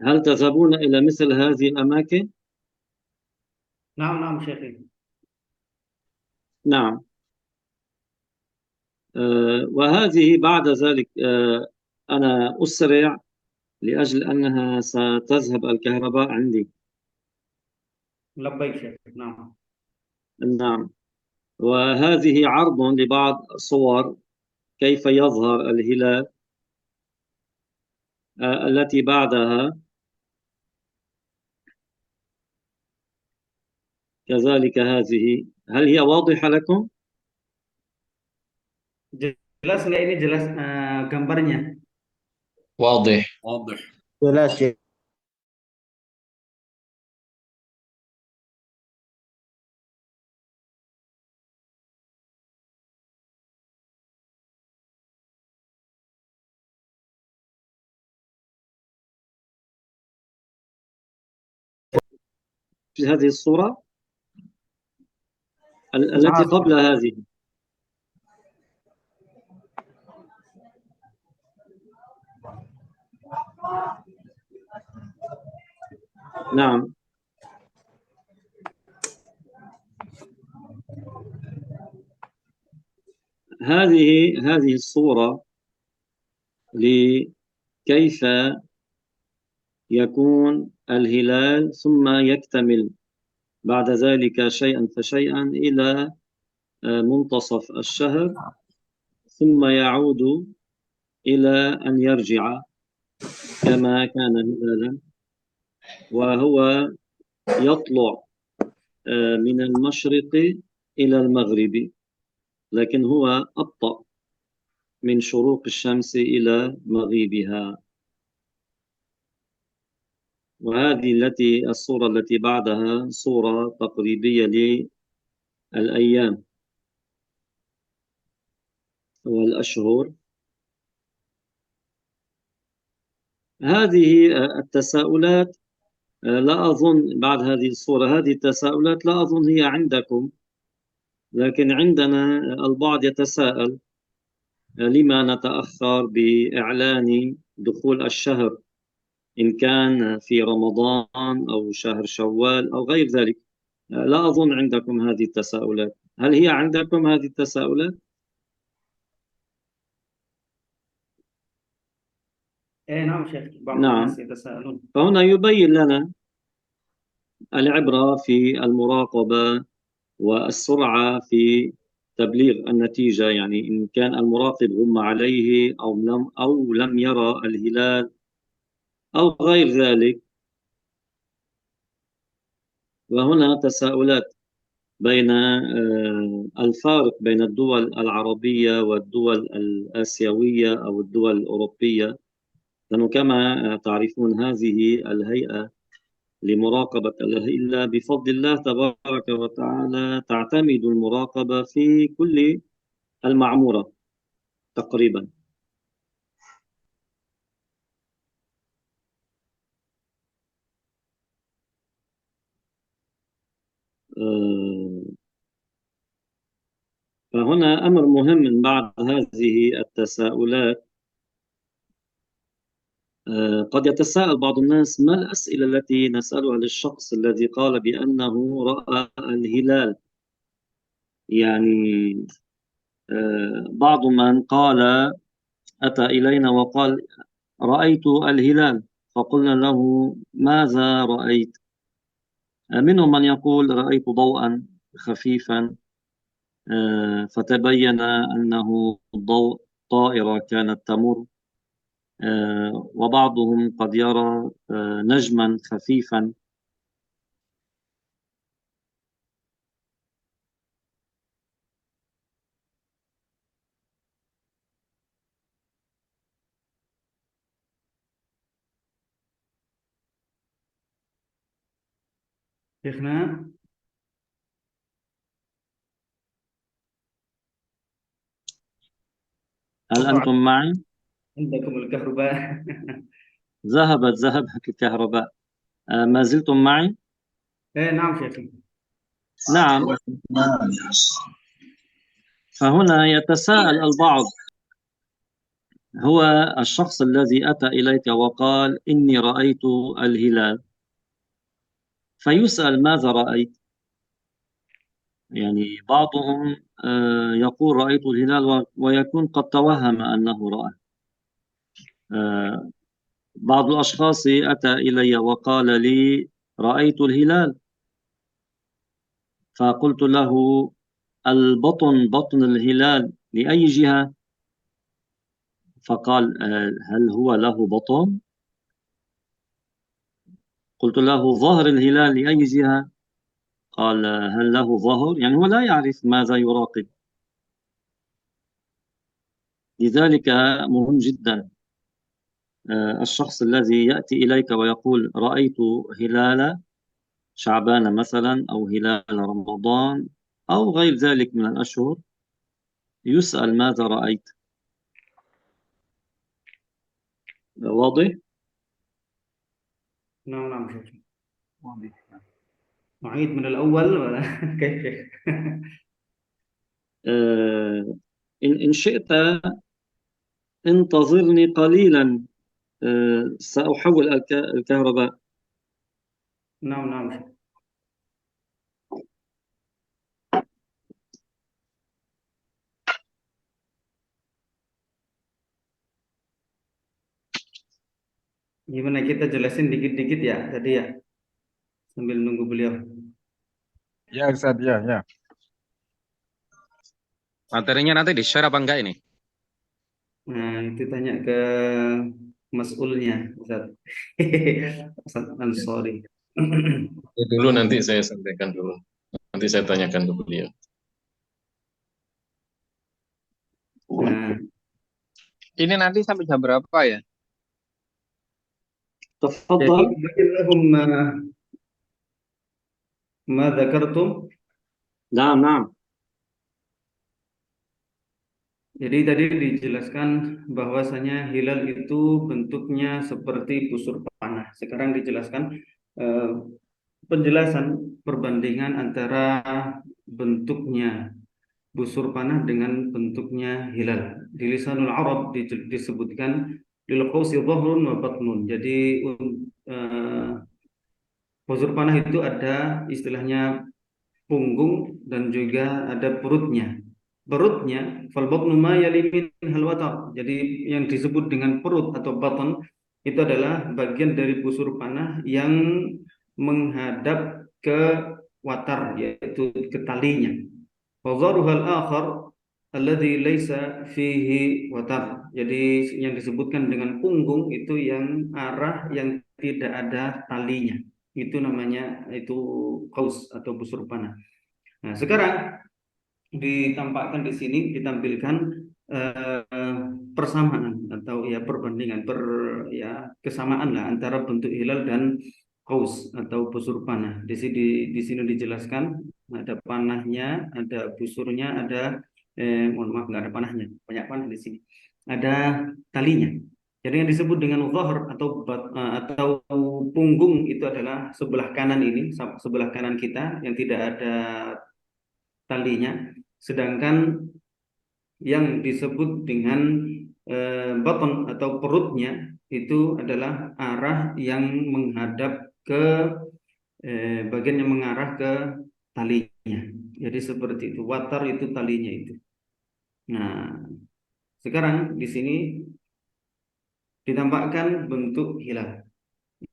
هل تذهبون إلى مثل هذه الأماكن؟ نعم نعم شيخي. نعم. وهذه بعد ذلك أنا أسرع لأجل أنها ستذهب الكهرباء عندي. لبيك شيخ. نعم. نعم. وهذه عرض لبعض صور كيف يظهر الهلال. التي بعدها كذلك هذه، هل هي واضحة لكم؟ Jelas nggak ini jelas gambarnya? واضح واضح. jelas ya. في هذه الصورة التي قبل هذه. نعم. هذه الصورة لكيف يكون الهلال ثم يكتمل بعد ذلك شيئا فشيئا إلى منتصف الشهر، ثم يعود إلى أن يرجع كما كان هلالا، وهو يطلع من المشرق إلى المغرب، لكن هو أبطأ من شروق الشمس إلى مغيبها. وهذه الصورة التي بعدها صورة تقريبية للأيام والأشهر. هذه التساؤلات لا أظن بعد هذه الصورة، هذه التساؤلات لا أظن هي عندكم، لكن عندنا البعض يتساءل لما نتأخر بإعلان دخول الشهر، إن كان في رمضان أو شهر شوال أو غير ذلك. لا أظن عندكم هذه التساؤلات. هل هي عندكم هذه التساؤلات؟ نعم شيخ. بعض نعم. الناس يتساءلون. فهنا يبين لنا العبرة في المراقبة والسرعة في تبليغ النتيجة، يعني إن كان المراقب غم عليه أو لم يرى الهلال أو غير ذلك. وهنا تساؤلات بين الفارق بين الدول العربية والدول الآسيوية أو الدول الأوروبية، لأنه كما تعرفون هذه الهيئة لمراقبة الأهلة بفضل الله تبارك وتعالى تعتمد المراقبة في كل المعمورة تقريبا. فهنا أمر مهم من بعد هذه التساؤلات. قد يتساءل بعض الناس ما الأسئلة التي نسألها للشخص الذي قال بأنه رأى الهلال. يعني بعض من قال أتى إلينا وقال رأيت الهلال، فقلنا له ماذا رأيت؟ منهم من يقول رأيت ضوءا خفيفا، فتبين أنه ضوء طائرة كانت تمر، وبعضهم قد يرى نجما خفيفا. شيخنا هل أنتم معي؟ عندكم الكهرباء. ذهبت الكهرباء. ما زلتم معي؟ نعم شيخي. نعم. فهنا يتساءل البعض هو الشخص الذي أتى إليك وقال إني رأيت الهلال، فيسأل ماذا رأيت؟ يعني بعضهم يقول رأيت الهلال ويكون قد توهم أنه رأى. بعض الأشخاص أتى إلي وقال لي رأيت الهلال، فقلت له بطن الهلال لأي جهة؟ فقال هل هو له بطن؟ قلت له ظهر الهلال لأي جهة؟ قال هل له ظهر؟ يعني هو لا يعرف ماذا يراقب. لذلك مهم جدا الشخص الذي يأتي إليك ويقول رأيت هلال شعبان مثلا أو هلال رمضان أو غير ذلك من الأشهر، يسأل ماذا رأيت. واضح؟ نعم نعم شيخ. نعيد من الأول ولا كيف؟ إن شئت انتظرني قليلا، سأحول الكهرباء. نعم نعم شيخ. Gimana kita jelasin dikit-dikit ya tadi ya, sambil nunggu beliau. Ya Ustaz, ya. Materinya nanti di-share apa enggak ini? Nah, itu tanya ke mas'ulnya, Ustaz. Ustaz Ansori. Dulu nanti saya sampaikan dulu. Nanti saya tanyakan ke beliau. Nah, Ini nanti sampai jam berapa ya? jadi تفضل. bayin lahum ma dzakartum. نعم نعم. Jadi tadi dijelaskan bahwasanya hilal itu bentuknya seperti busur panah. Sekarang dijelaskan eh, penjelasan perbandingan antara bentuknya busur panah dengan bentuknya hilal. Di lisanul Arab disebutkan lil qausi dhahrun wa batnun. Jadi eh, busur panah itu ada istilahnya punggung dan juga ada perutnya. Perutnya fal batnu ma yalimin hal watar. Jadi yang disebut dengan perut atau batan itu adalah bagian dari busur panah yang menghadap ke watar, yaitu ke talinya. Wa dharuhal akhar alladzi laisa fihi watar. Jadi yang disebutkan dengan punggung itu yang arah yang tidak ada talinya. Itu namanya itu qaus atau busur panah. Nah, sekarang ditampakkan di sini ditampilkan persamaan atau ya perbandingan ya kesamaan lah antara bentuk hilal dan qaus atau busur panah. Di sini dijelaskan ada panahnya, ada busurnya, ada mohon maaf nggak ada panahnya, banyak panah di sini. Ada talinya. Jadi yang disebut dengan dhahr atau punggung itu adalah sebelah kanan ini, sebelah kanan kita yang tidak ada talinya, sedangkan yang disebut dengan bottom atau perutnya itu adalah arah yang menghadap ke bagian yang mengarah ke talinya. Jadi seperti itu. Watar itu talinya itu. Nah, sekarang di sini ditampakkan bentuk hilal.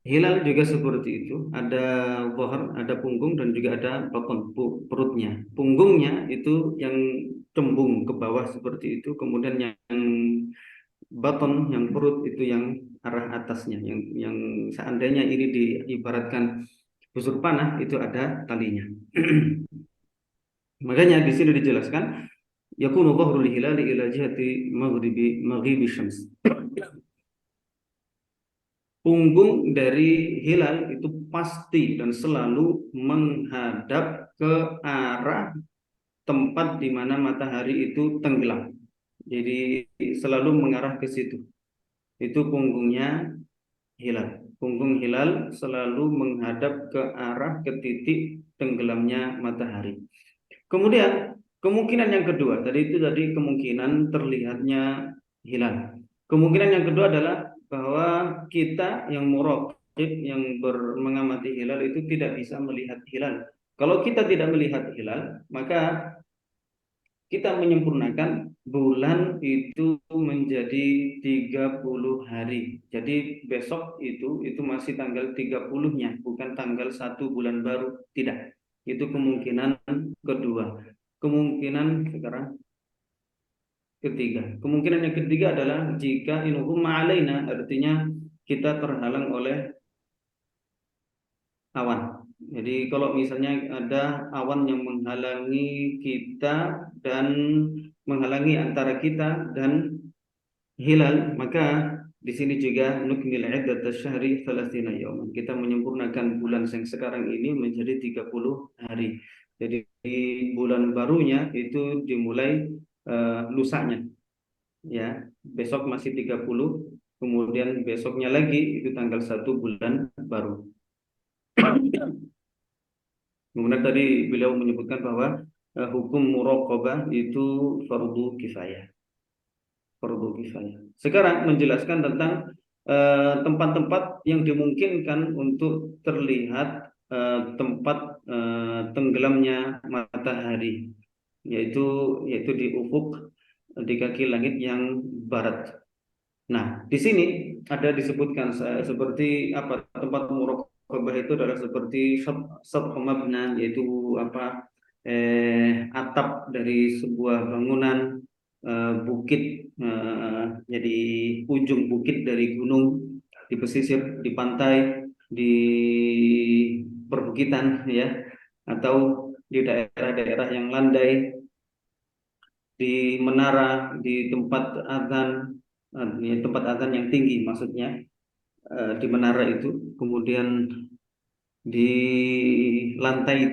Hilal juga seperti itu, ada bohar, ada punggung dan juga ada bottom perutnya. Punggungnya itu yang cembung ke bawah seperti itu, kemudian yang bottom, yang perut itu yang arah atasnya, yang seandainya ini diibaratkan busur panah itu ada talinya. Makanya di sini dijelaskan yakunu dhahrul hilali ila jihati maghribi syams. Punggung dari hilal itu pasti dan selalu menghadap ke arah tempat di mana matahari itu tenggelam. Jadi selalu mengarah ke situ. Itu punggungnya hilal. Punggung hilal selalu menghadap ke arah ke titik tenggelamnya matahari. Kemudian kemungkinan yang kedua, tadi kemungkinan terlihatnya hilal. Kemungkinan yang kedua adalah bahwa kita yang muraqib, yang mengamati hilal itu tidak bisa melihat hilal. Kalau kita tidak melihat hilal, maka kita menyempurnakan bulan itu menjadi 30 hari. Jadi besok itu masih tanggal 30-nya, bukan tanggal 1 bulan baru. Tidak. Itu kemungkinan kedua. Kemungkinan sekarang ketiga. Kemungkinan yang ketiga adalah jika inuhum alaina, artinya kita terhalang oleh awan. Jadi kalau misalnya ada awan yang menghalangi kita dan menghalangi antara kita dan hilal, maka di sini juga nukmil iddat asyhari 30 yauman. Kita menyempurnakan bulan yang sekarang ini menjadi 30 hari. Jadi bulan barunya itu dimulai lusanya, ya. Besok masih 30, kemudian besoknya lagi itu tanggal 1 bulan baru. Kemudian tadi beliau menyebutkan bahwa hukum muraqabah itu fardu kifayah. Fardu kifayah. Sekarang menjelaskan tentang tempat-tempat yang dimungkinkan untuk terlihat tempat tenggelamnya matahari, yaitu di ufuk, di kaki langit yang barat. Nah, di sini ada disebutkan seperti apa tempat muraqabah itu adalah seperti sab mabna, yaitu apa atap dari sebuah bangunan, bukit, jadi ujung bukit dari gunung, di pesisir, di pantai, di perbukitan, ya, atau di daerah-daerah yang landai, di menara, di tempat azan, di tempat azan yang tinggi maksudnya, di menara itu, kemudian di lantai yang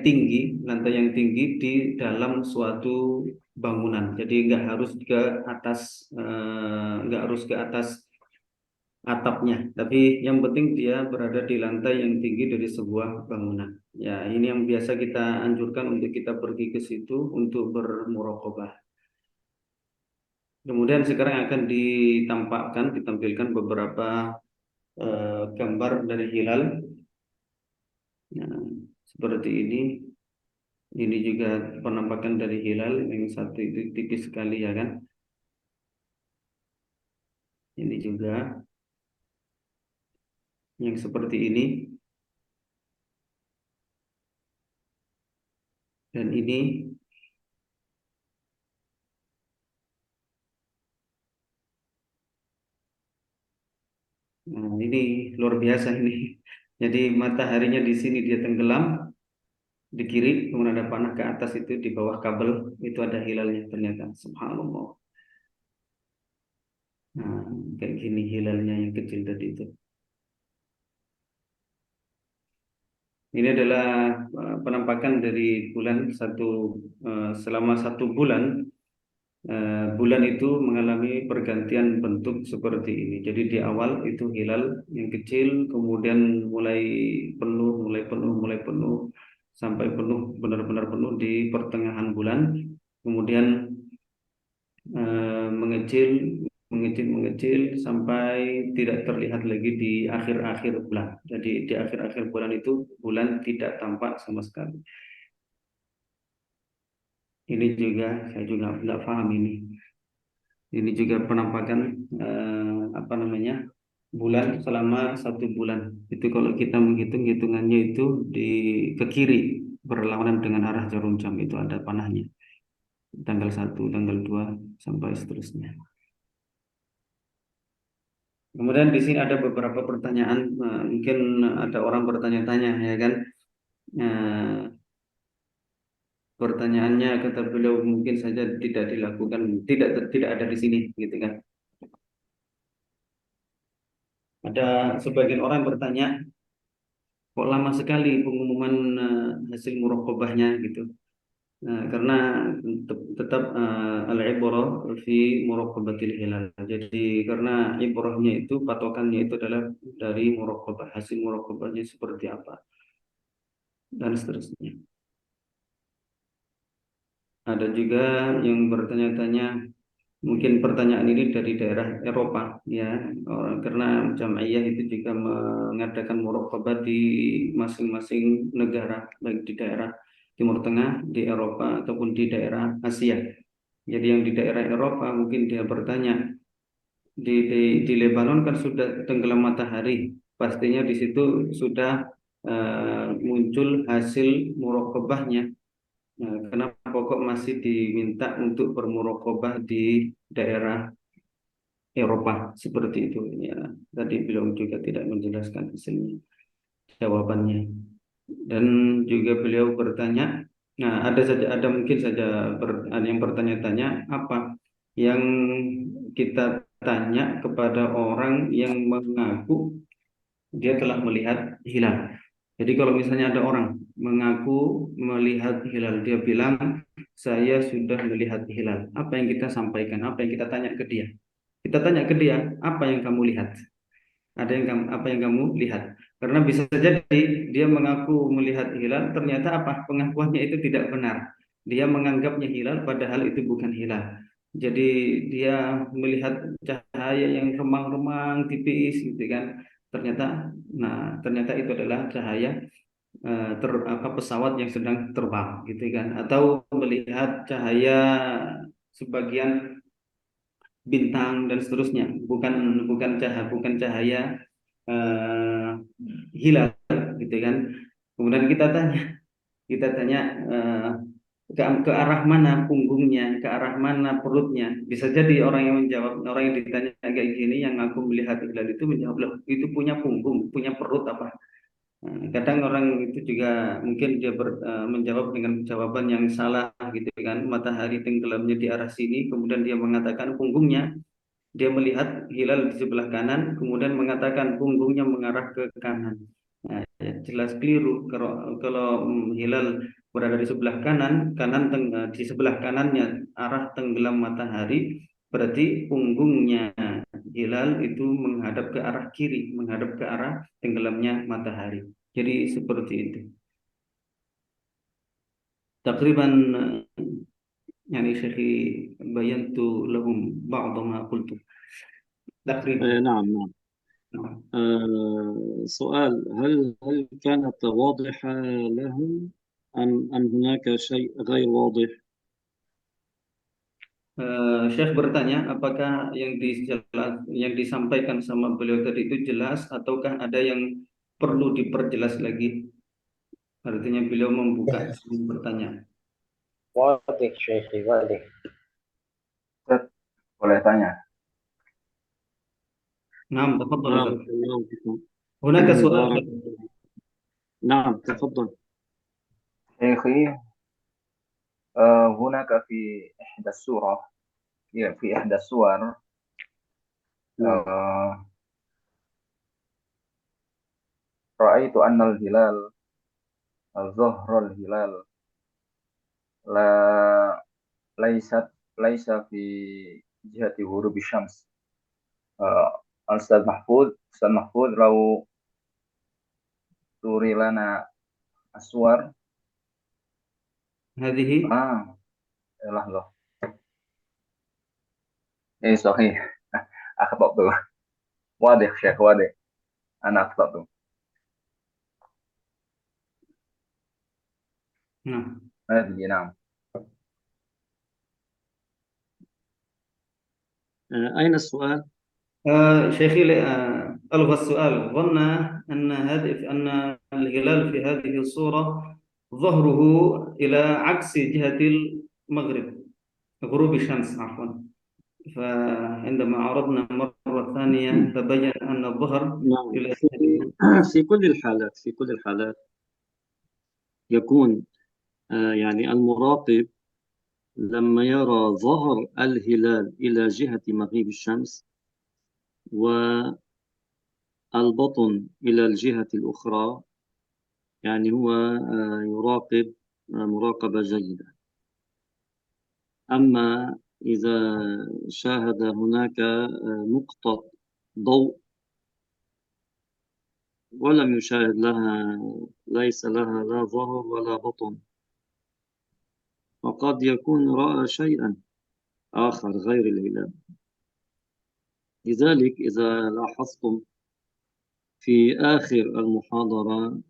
tinggi di dalam suatu bangunan. Jadi nggak harus ke atas, nggak harus ke atas atapnya, tapi yang penting dia berada di lantai yang tinggi dari sebuah bangunan. Ya, ini yang biasa kita anjurkan untuk kita pergi ke situ untuk bermuraqabah. Kemudian sekarang akan ditampilkan beberapa gambar dari hilal. Nah, seperti ini. Ini juga penampakan dari hilal, yang satu itu tipis sekali, ya kan? Ini juga yang seperti ini, dan ini. Nah, ini luar biasa ini. Jadi mataharinya di sini dia tenggelam di kiri, kemudian ada panah ke atas, itu di bawah kabel itu ada hilalnya ternyata. Subhanallah. Nah, kayak gini hilalnya yang kecil tadi itu. Ini adalah penampakan dari bulan selama 1 bulan. Bulan itu mengalami pergantian bentuk seperti ini. Jadi di awal itu hilal yang kecil, kemudian mulai penuh, sampai penuh, benar-benar penuh di pertengahan bulan, kemudian mengecil, mengecil sampai tidak terlihat lagi di akhir-akhir bulan. Jadi di akhir-akhir bulan itu bulan tidak tampak sama sekali. Ini juga saya juga nggak paham ini. Ini juga penampakan apa namanya, bulan selama 1 bulan. Itu kalau kita menghitung hitungannya itu ke kiri berlawanan dengan arah jarum jam, itu ada panahnya. Tanggal 1, tanggal 2 sampai seterusnya. Kemudian di sini ada beberapa pertanyaan, mungkin ada orang bertanya-tanya, ya kan? Eh, Pertanyaannya kata beliau mungkin saja tidak dilakukan, tidak ada di sini, gitu kan? Ada sebagian orang bertanya, kok lama sekali pengumuman hasil muraqabahnya, gitu. Karena tetap al-ibrah fi muraqabatil hilal. Jadi karena ibrahnya itu, patokannya itu adalah dari muraqabah, hasil muraqabahnya seperti apa dan seterusnya. Ada juga yang bertanya-tanya, Mungkin pertanyaan ini dari daerah Eropa ya, karena Jam'iyah itu juga mengadakan muraqabah di masing-masing negara, baik di daerah Timur Tengah, di Eropa ataupun di daerah Asia. Jadi yang di daerah Eropa mungkin dia bertanya, di Lebanon kan sudah tenggelam matahari, pastinya di situ sudah muncul hasil muraqabahnya. Nah, kenapa kok masih diminta untuk bermuraqabah di daerah Eropa seperti itu ya. Tadi beliau juga tidak menjelaskan hasilnya, jawabannya. Dan juga beliau bertanya, nah ada mungkin saja ada yang bertanya-tanya apa yang kita tanya kepada orang yang mengaku dia telah melihat hilal. Jadi kalau misalnya ada orang mengaku melihat hilal, dia bilang saya sudah melihat hilal. Apa yang kita sampaikan? Apa yang kita tanya ke dia? Kita tanya ke dia, apa yang kamu lihat? Apa yang kamu lihat? Karena bisa jadi dia mengaku melihat hilal, ternyata apa? Pengakuannya itu tidak benar. Dia menganggapnya hilal, padahal itu bukan hilal. Jadi dia melihat cahaya yang remang-remang tipis, gitu kan? Ternyata itu adalah cahaya pesawat yang sedang terbang, gitu kan? Atau melihat cahaya sebagian bintang dan seterusnya, bukan cahaya eh, hilal, gitu kan. Kemudian kita tanya ke arah mana punggungnya, ke arah mana perutnya. Bisa jadi orang yang menjawab, orang yang ditanya kayak gini, yang aku melihat hilal itu menjawab, "Loh, itu punya punggung, punya perut apa?" Kadang orang itu juga mungkin dia menjawab dengan jawaban yang salah, gitu kan. Matahari tenggelamnya di arah sini, kemudian dia mengatakan punggungnya. Dia melihat hilal di sebelah kanan, kemudian mengatakan punggungnya mengarah ke kanan. Nah, jelas keliru. Kalau hilal berada di sebelah kanan, di sebelah kanannya arah tenggelam matahari, berarti punggungnya hilal itu menghadap ke arah kiri, menghadap ke arah tenggelamnya matahari. Jadi seperti itu. Takriban يعني شيخي بينت لهم بعض ما قلت تقريبا. نعم نعم. سؤال، هل كانت واضحة لهم أم هناك شيء غير واضح؟ Syekh bertanya, apakah yang disampaikan sama beliau tadi itu jelas ataukah ada yang perlu diperjelas lagi? Artinya beliau membuka bertanya. واضح شيخي واضح. Ustaz, boleh tanya? نعم تفضل بارك أستاذ. الله فيكم. هناك سؤال. بارك. نعم تفضل. شيخي، هناك في إحدى السورة في إحدى السور رأيت أن الهلال ظهر الهلال لا ليس في جهة غروب الشمس. أستاذ محفوظ لو توري لنا الصور. هذه لحظة. إيه صحيح، أخطأت. واضح شيخ، واضح، أنا أخطأت. نعم. هذه نعم. أين السؤال؟ شيخي ألغى السؤال، ظن أن الهلال في هذه الصورة ظهره إلى عكس جهة المغرب، غروب الشمس عفوا. فعندما عرضنا مرة ثانية تبين أن الظهر نعم. إلى في كل الحالات يكون يعني المراقب لما يرى ظهر الهلال إلى جهة مغيب الشمس والبطن إلى الجهة الأخرى، يعني هو يراقب مراقبة جيدة. أما إذا شاهد هناك نقطة ضوء ولم يشاهد ليس لها لا ظهر ولا بطن، فقد يكون رأى شيئا آخر غير الهلال. لذلك إذا لاحظتم في آخر المحاضرة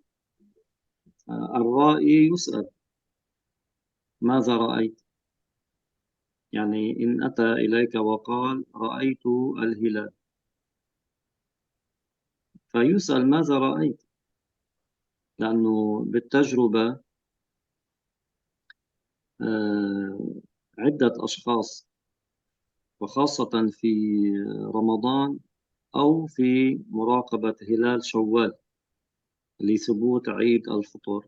الرائي يسأل ماذا رأيت؟ يعني إن أتى إليك وقال رأيت الهلال، فيسأل ماذا رأيت؟ لأنه بالتجربة عدة أشخاص وخاصة في رمضان أو في مراقبة هلال شوال لثبوت عيد الفطر،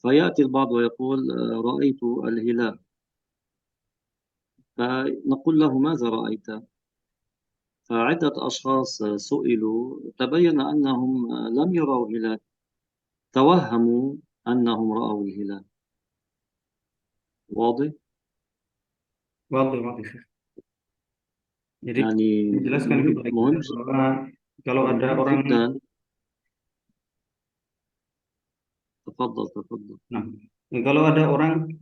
فيأتي البعض ويقول رأيت الهلال، فنقول له ماذا رأيت؟ فعدة أشخاص سئلوا تبين أنهم لم يروا الهلال، توهموا أنهم رأوا الهلال. واضح؟ Waduh, Syekh. Jadi يعني dijelaskan مهم kepada kita مهم bahwa kalau ada مهم orang, جدا. تفضل. nah, kalau ada orang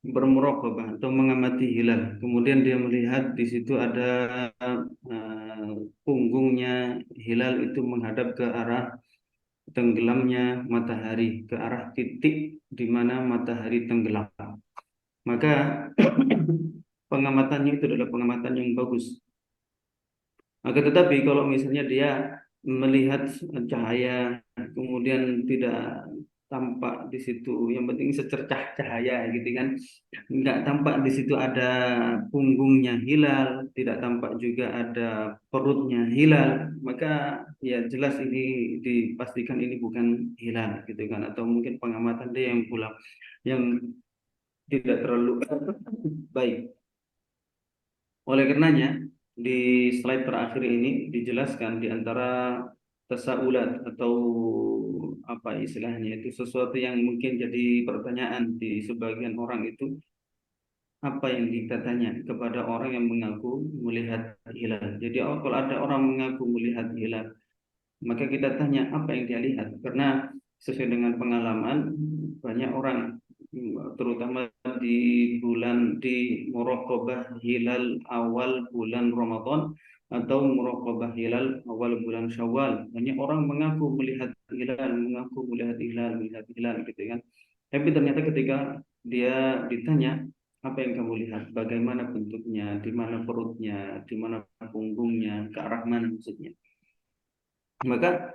bermuraqabah atau mengamati hilal, kemudian dia melihat di situ ada punggungnya hilal itu menghadap ke arah tenggelamnya matahari, ke arah titik di mana matahari tenggelam. Maka pengamatannya itu adalah pengamatan yang bagus. Maka tetapi kalau misalnya dia melihat cahaya, kemudian tidak tampak di situ, yang penting secercah cahaya gitu kan, nggak tampak di situ ada punggungnya hilal, tidak tampak juga ada perutnya hilal, maka ya jelas ini dipastikan ini bukan hilal gitu kan, atau mungkin pengamatan dia yang pula yang tidak terlalu baik. Oleh karenanya, di slide terakhir ini dijelaskan di antara tasaulat atau apa istilahnya itu sesuatu yang mungkin jadi pertanyaan di sebagian orang itu, apa yang kita tanya kepada orang yang mengaku melihat hilal. Jadi kalau ada orang mengaku melihat hilal, maka kita tanya apa yang dia lihat, karena sesuai dengan pengalaman banyak orang terutama di muraqabah hilal awal bulan Ramadan atau muraqabah hilal awal bulan Syawal, banyak orang mengaku melihat hilal gitu kan, tapi ternyata ketika dia ditanya apa yang kamu lihat, bagaimana bentuknya, di mana perutnya, di mana punggungnya, ke arah mana maksudnya, maka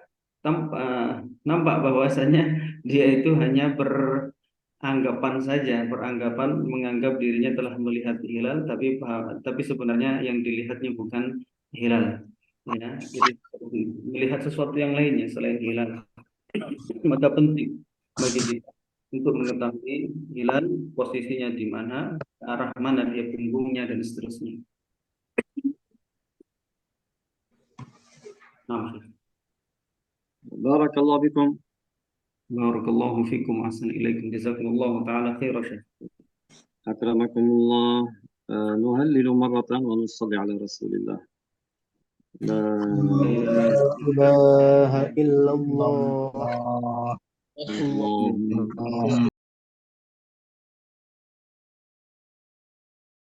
nampak bahwasanya dia itu hanya beranggapan saja, menganggap dirinya telah melihat hilal, tapi sebenarnya yang dilihatnya bukan hilal, ya. Jadi melihat sesuatu yang lainnya selain hilal. Maka penting bagi kita untuk mengetahui hilal posisinya di mana, ke arah mana dia punggungnya dan seterusnya. Nah, بارك الله بكم. barakallahu fikum, ahsan ilaikum, jazakumullahu taala khairan, Syekh. أكرمكم الله. نهلل مرة ونصلي على رسول الله. لا إله إلا الله. Allah. اللهم